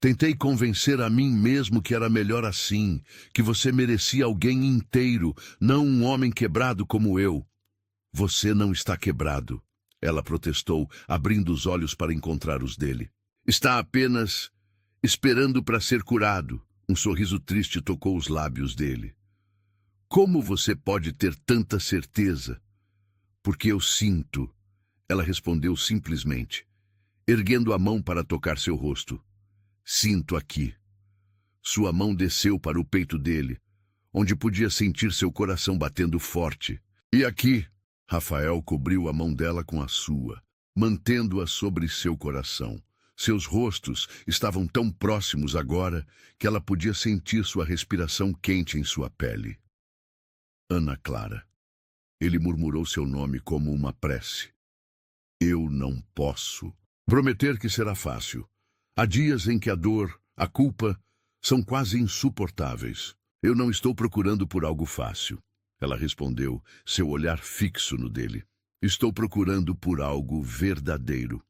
Tentei convencer a mim mesmo que era melhor assim, que você merecia alguém inteiro, não um homem quebrado como eu. Você não está quebrado, ela protestou, abrindo os olhos para encontrar os dele. Está apenas esperando para ser curado. Um sorriso triste tocou os lábios dele. Como você pode ter tanta certeza? Porque eu sinto, ela respondeu simplesmente, erguendo a mão para tocar seu rosto. Sinto aqui. Sua mão desceu para o peito dele, onde podia sentir seu coração batendo forte. E aqui, Rafael cobriu a mão dela com a sua, mantendo-a sobre seu coração. Seus rostos estavam tão próximos agora que ela podia sentir sua respiração quente em sua pele. Ana Clara. Ele murmurou seu nome como uma prece. Eu não posso prometer que será fácil. Há dias em que a dor, a culpa, são quase insuportáveis. Eu não estou procurando por algo fácil, ela respondeu, seu olhar fixo no dele. Estou procurando por algo verdadeiro.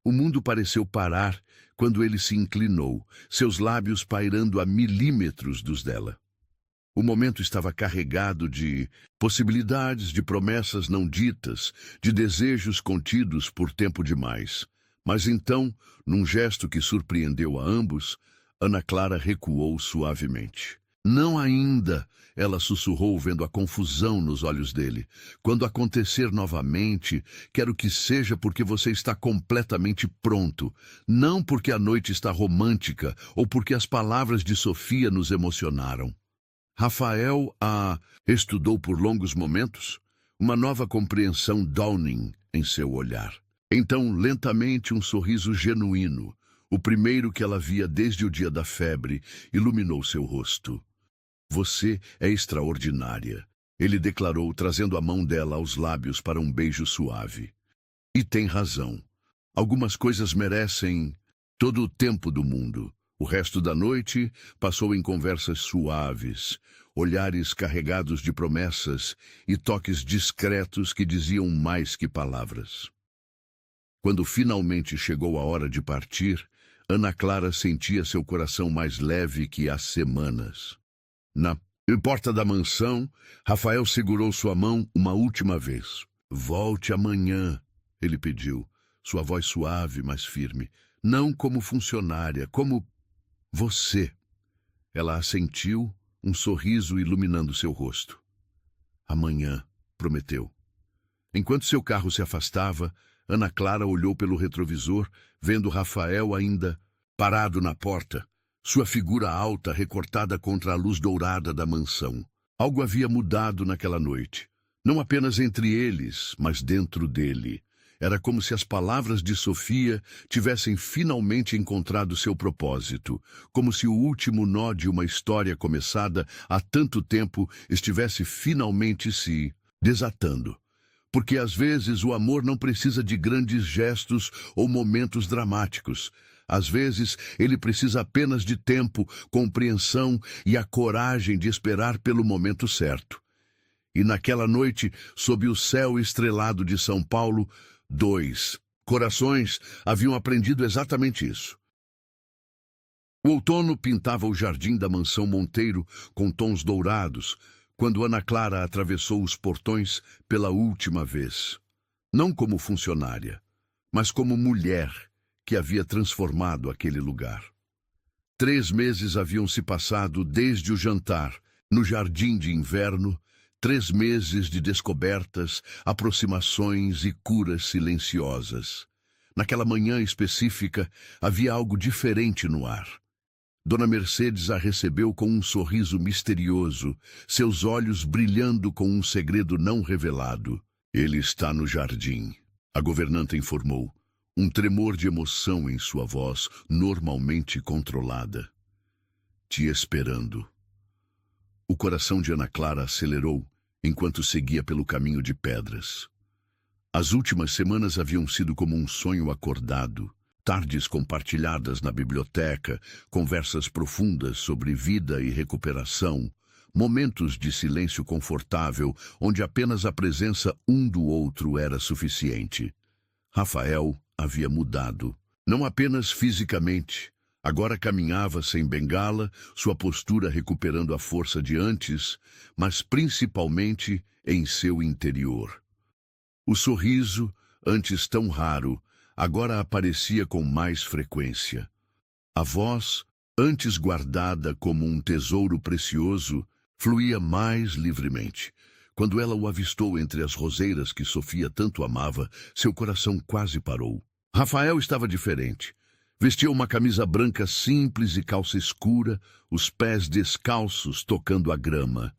O mundo pareceu parar quando ele se inclinou, seus lábios pairando a milímetros dos dela. O momento estava carregado de possibilidades, de promessas não ditas, de desejos contidos por tempo demais. Mas então, num gesto que surpreendeu a ambos, Ana Clara recuou suavemente. Não ainda, ela sussurrou vendo a confusão nos olhos dele. Quando acontecer novamente, quero que seja porque você está completamente pronto, não porque a noite está romântica ou porque as palavras de Sofia nos emocionaram. Rafael a estudou por longos momentos, uma nova compreensão dawning em seu olhar. Então, lentamente, um sorriso genuíno, o primeiro que ela via desde o dia da febre, iluminou seu rosto. Você é extraordinária, ele declarou, trazendo a mão dela aos lábios para um beijo suave. E tem razão. Algumas coisas merecem todo o tempo do mundo. O resto da noite passou em conversas suaves, olhares carregados de promessas e toques discretos que diziam mais que palavras. Quando finalmente chegou a hora de partir, Ana Clara sentia seu coração mais leve que há semanas. Na porta da mansão, Rafael segurou sua mão uma última vez. Volte amanhã, ele pediu, sua voz suave, mas firme. Não como funcionária, como você. Ela assentiu, um sorriso iluminando seu rosto. Amanhã, prometeu. Enquanto seu carro se afastava, Ana Clara olhou pelo retrovisor, vendo Rafael ainda parado na porta, sua figura alta recortada contra a luz dourada da mansão. Algo havia mudado naquela noite. Não apenas entre eles, mas dentro dele. Era como se as palavras de Sofia tivessem finalmente encontrado seu propósito, como se o último nó de uma história começada há tanto tempo estivesse finalmente se desatando. Porque às vezes o amor não precisa de grandes gestos ou momentos dramáticos. Às vezes ele precisa apenas de tempo, compreensão e a coragem de esperar pelo momento certo. E naquela noite, sob o céu estrelado de São Paulo, 2 corações haviam aprendido exatamente isso. O outono pintava o jardim da mansão Monteiro com tons dourados, quando Ana Clara atravessou os portões pela última vez. Não como funcionária, mas como mulher que havia transformado aquele lugar. 3 meses haviam se passado desde o jantar, no jardim de inverno, 3 meses de descobertas, aproximações e curas silenciosas. Naquela manhã específica, havia algo diferente no ar. Dona Mercedes a recebeu com um sorriso misterioso, seus olhos brilhando com um segredo não revelado. Ele está no jardim, a governanta informou, um tremor de emoção em sua voz, normalmente controlada. Te esperando. O coração de Ana Clara acelerou enquanto seguia pelo caminho de pedras. As últimas semanas haviam sido como um sonho acordado. Tardes compartilhadas na biblioteca, conversas profundas sobre vida e recuperação, momentos de silêncio confortável onde apenas a presença um do outro era suficiente. Rafael havia mudado, não apenas fisicamente. Agora caminhava sem bengala, sua postura recuperando a força de antes, mas principalmente em seu interior. O sorriso, antes tão raro, agora aparecia com mais frequência. A voz, antes guardada como um tesouro precioso, fluía mais livremente. Quando ela o avistou entre as roseiras que Sofia tanto amava, seu coração quase parou. Rafael estava diferente. Vestia uma camisa branca simples e calça escura, os pés descalços tocando a grama.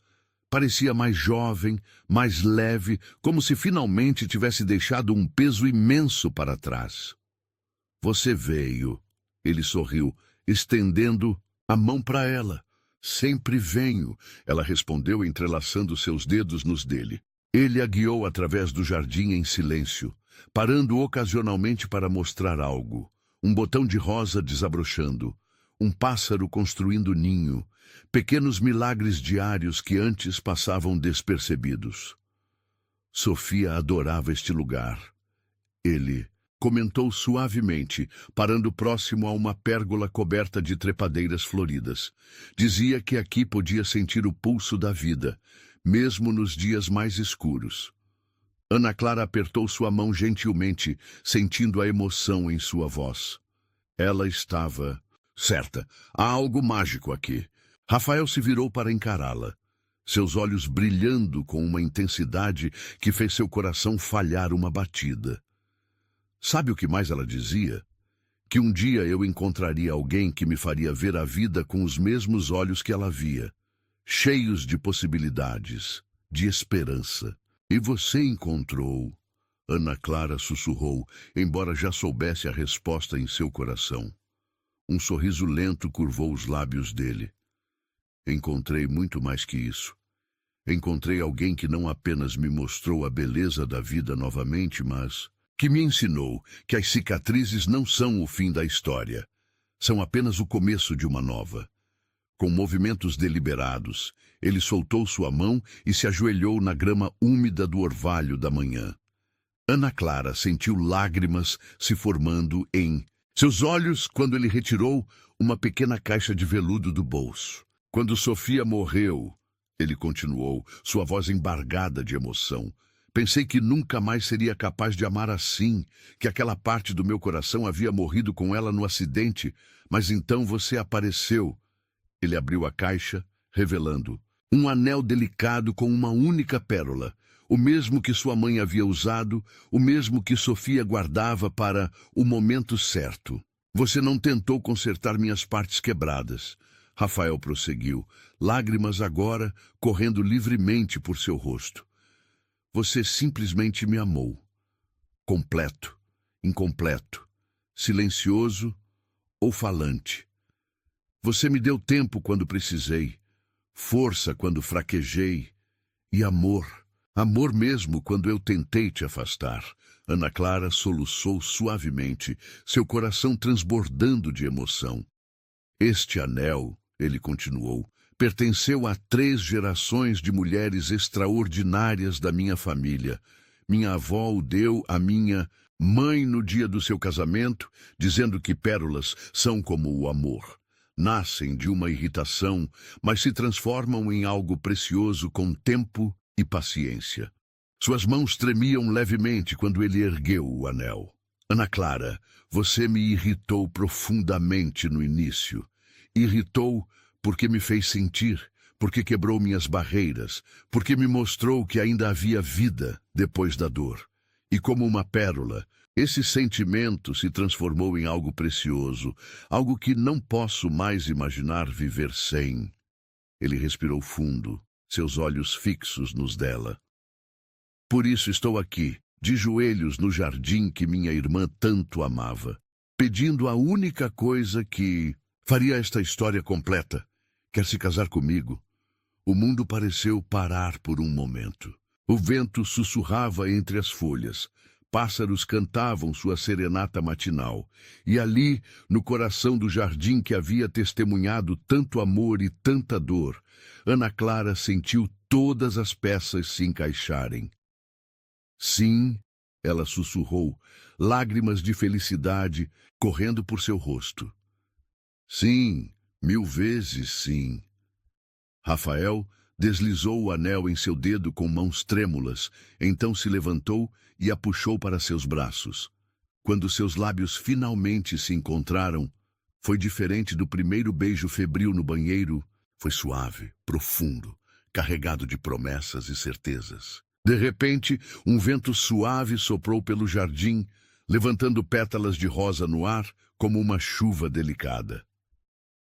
Parecia mais jovem, mais leve, como se finalmente tivesse deixado um peso imenso para trás. Você veio, ele sorriu, estendendo a mão para ela. Sempre venho, ela respondeu, entrelaçando seus dedos nos dele. Ele a guiou através do jardim em silêncio, parando ocasionalmente para mostrar algo. Um botão de rosa desabrochando, um pássaro construindo ninho, pequenos milagres diários que antes passavam despercebidos. Sofia adorava este lugar. Ele comentou suavemente, parando próximo a uma pérgola coberta de trepadeiras floridas. Dizia que aqui podia sentir o pulso da vida, mesmo nos dias mais escuros. Ana Clara apertou sua mão gentilmente, sentindo a emoção em sua voz. Ela estava certa. Há algo mágico aqui. Rafael se virou para encará-la, seus olhos brilhando com uma intensidade que fez seu coração falhar uma batida. Sabe o que mais ela dizia? Que um dia eu encontraria alguém que me faria ver a vida com os mesmos olhos que ela via, cheios de possibilidades, de esperança. E você encontrou, Ana Clara sussurrou, embora já soubesse a resposta em seu coração. Um sorriso lento curvou os lábios dele. Encontrei muito mais que isso. Encontrei alguém que não apenas me mostrou a beleza da vida novamente, mas que me ensinou que as cicatrizes não são o fim da história. São apenas o começo de uma nova. Com movimentos deliberados, ele soltou sua mão e se ajoelhou na grama úmida do orvalho da manhã. Ana Clara sentiu lágrimas se formando em seus olhos quando ele retirou uma pequena caixa de veludo do bolso. Quando Sofia morreu, ele continuou, sua voz embargada de emoção. Pensei que nunca mais seria capaz de amar assim, que aquela parte do meu coração havia morrido com ela no acidente, mas então você apareceu. Ele abriu a caixa, revelando um anel delicado com uma única pérola, o mesmo que sua mãe havia usado, o mesmo que Sofia guardava para o momento certo. Você não tentou consertar minhas partes quebradas. Rafael prosseguiu, lágrimas agora correndo livremente por seu rosto. Você simplesmente me amou. Completo, incompleto, silencioso ou falante. Você me deu tempo quando precisei, força quando fraquejei e amor. Amor mesmo quando eu tentei te afastar. Ana Clara soluçou suavemente, seu coração transbordando de emoção. Este anel, ele continuou, pertenceu a 3 gerações de mulheres extraordinárias da minha família. Minha avó o deu à minha mãe no dia do seu casamento, dizendo que pérolas são como o amor. Nascem de uma irritação, mas se transformam em algo precioso com tempo e paciência. Suas mãos tremiam levemente quando ele ergueu o anel. Ana Clara, você me irritou profundamente no início. Irritou porque me fez sentir, porque quebrou minhas barreiras, porque me mostrou que ainda havia vida depois da dor. E como uma pérola, esse sentimento se transformou em algo precioso, algo que não posso mais imaginar viver sem. Ele respirou fundo, seus olhos fixos nos dela. Por isso estou aqui, de joelhos no jardim que minha irmã tanto amava, pedindo a única coisa que faria esta história completa. Quer se casar comigo? O mundo pareceu parar por um momento. O vento sussurrava entre as folhas. Pássaros cantavam sua serenata matinal. E ali, no coração do jardim que havia testemunhado tanto amor e tanta dor, Ana Clara sentiu todas as peças se encaixarem. Sim, ela sussurrou, lágrimas de felicidade correndo por seu rosto. Sim, 1000 vezes sim. Rafael deslizou o anel em seu dedo com mãos trêmulas, então se levantou e a puxou para seus braços. Quando seus lábios finalmente se encontraram, foi diferente do primeiro beijo febril no banheiro. Foi suave, profundo, carregado de promessas e certezas. De repente, um vento suave soprou pelo jardim, levantando pétalas de rosa no ar como uma chuva delicada.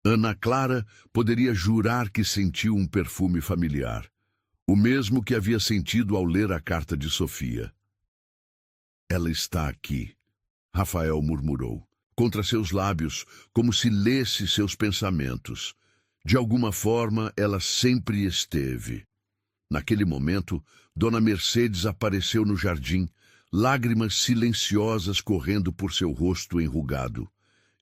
Ana Clara poderia jurar que sentiu um perfume familiar, o mesmo que havia sentido ao ler a carta de Sofia. Ela está aqui, Rafael murmurou, contra seus lábios, como se lesse seus pensamentos. De alguma forma, ela sempre esteve. Naquele momento, Dona Mercedes apareceu no jardim, lágrimas silenciosas correndo por seu rosto enrugado.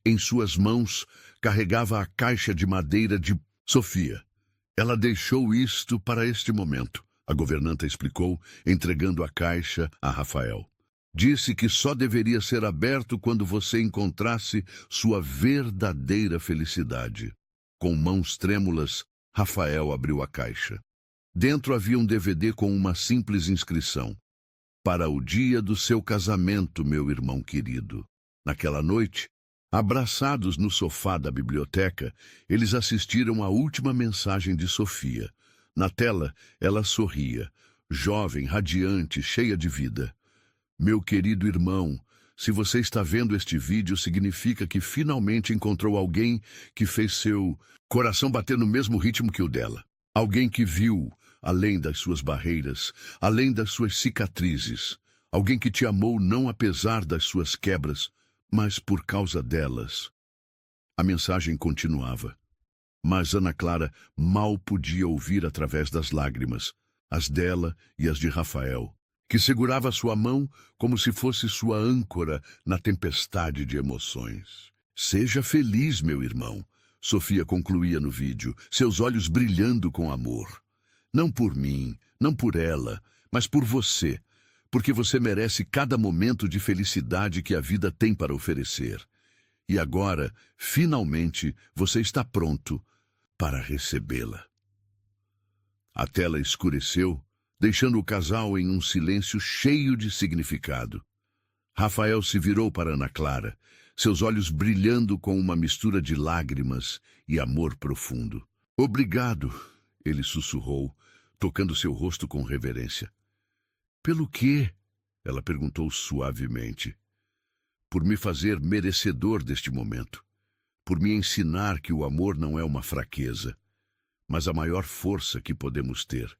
Em suas mãos, carregava a caixa de madeira de Sofia. Ela deixou isto para este momento, a governanta explicou, entregando a caixa a Rafael. Disse que só deveria ser aberto quando você encontrasse sua verdadeira felicidade. Com mãos trêmulas, Rafael abriu a caixa. Dentro havia um DVD com uma simples inscrição. Para o dia do seu casamento, meu irmão querido. Naquela noite, abraçados no sofá da biblioteca, eles assistiram à última mensagem de Sofia. Na tela, ela sorria, jovem, radiante, cheia de vida. Meu querido irmão, se você está vendo este vídeo, significa que finalmente encontrou alguém que fez seu coração bater no mesmo ritmo que o dela. Alguém que viu além das suas barreiras, além das suas cicatrizes. Alguém que te amou não apesar das suas quebras, mas por causa delas. A mensagem continuava. Mas Ana Clara mal podia ouvir através das lágrimas, as dela e as de Rafael, que segurava sua mão como se fosse sua âncora na tempestade de emoções. Seja feliz, meu irmão, Sofia concluía no vídeo, seus olhos brilhando com amor. Não por mim, não por ela, mas por você, porque você merece cada momento de felicidade que a vida tem para oferecer. E agora, finalmente, você está pronto para recebê-la. A tela escureceu, deixando o casal em um silêncio cheio de significado. Rafael se virou para Ana Clara, seus olhos brilhando com uma mistura de lágrimas e amor profundo. Obrigado, ele sussurrou, tocando seu rosto com reverência. Pelo quê? Ela perguntou suavemente. Por me fazer merecedor deste momento. Por me ensinar que o amor não é uma fraqueza, mas a maior força que podemos ter.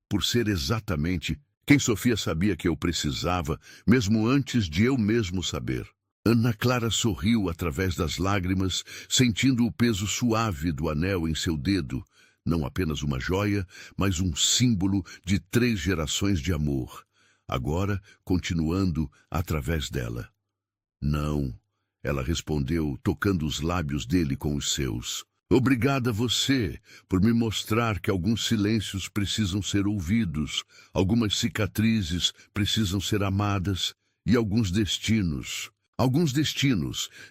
Por ser exatamente quem Sofia sabia que eu precisava, mesmo antes de eu mesmo saber. Ana Clara sorriu através das lágrimas, sentindo o peso suave do anel em seu dedo, não apenas uma joia, mas um símbolo de 3 gerações de amor, agora continuando através dela. Não, ela respondeu, tocando os lábios dele com os seus. Obrigada a você por me mostrar que alguns silêncios precisam ser ouvidos, algumas cicatrizes precisam ser amadas e alguns destinos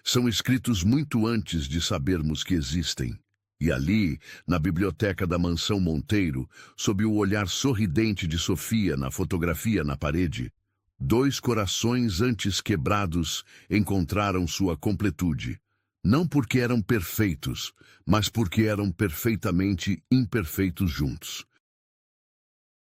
são escritos muito antes de sabermos que existem. E ali, na biblioteca da Mansão Monteiro, sob o olhar sorridente de Sofia na fotografia na parede, 2 corações antes quebrados encontraram sua completude. Não porque eram perfeitos, mas porque eram perfeitamente imperfeitos juntos.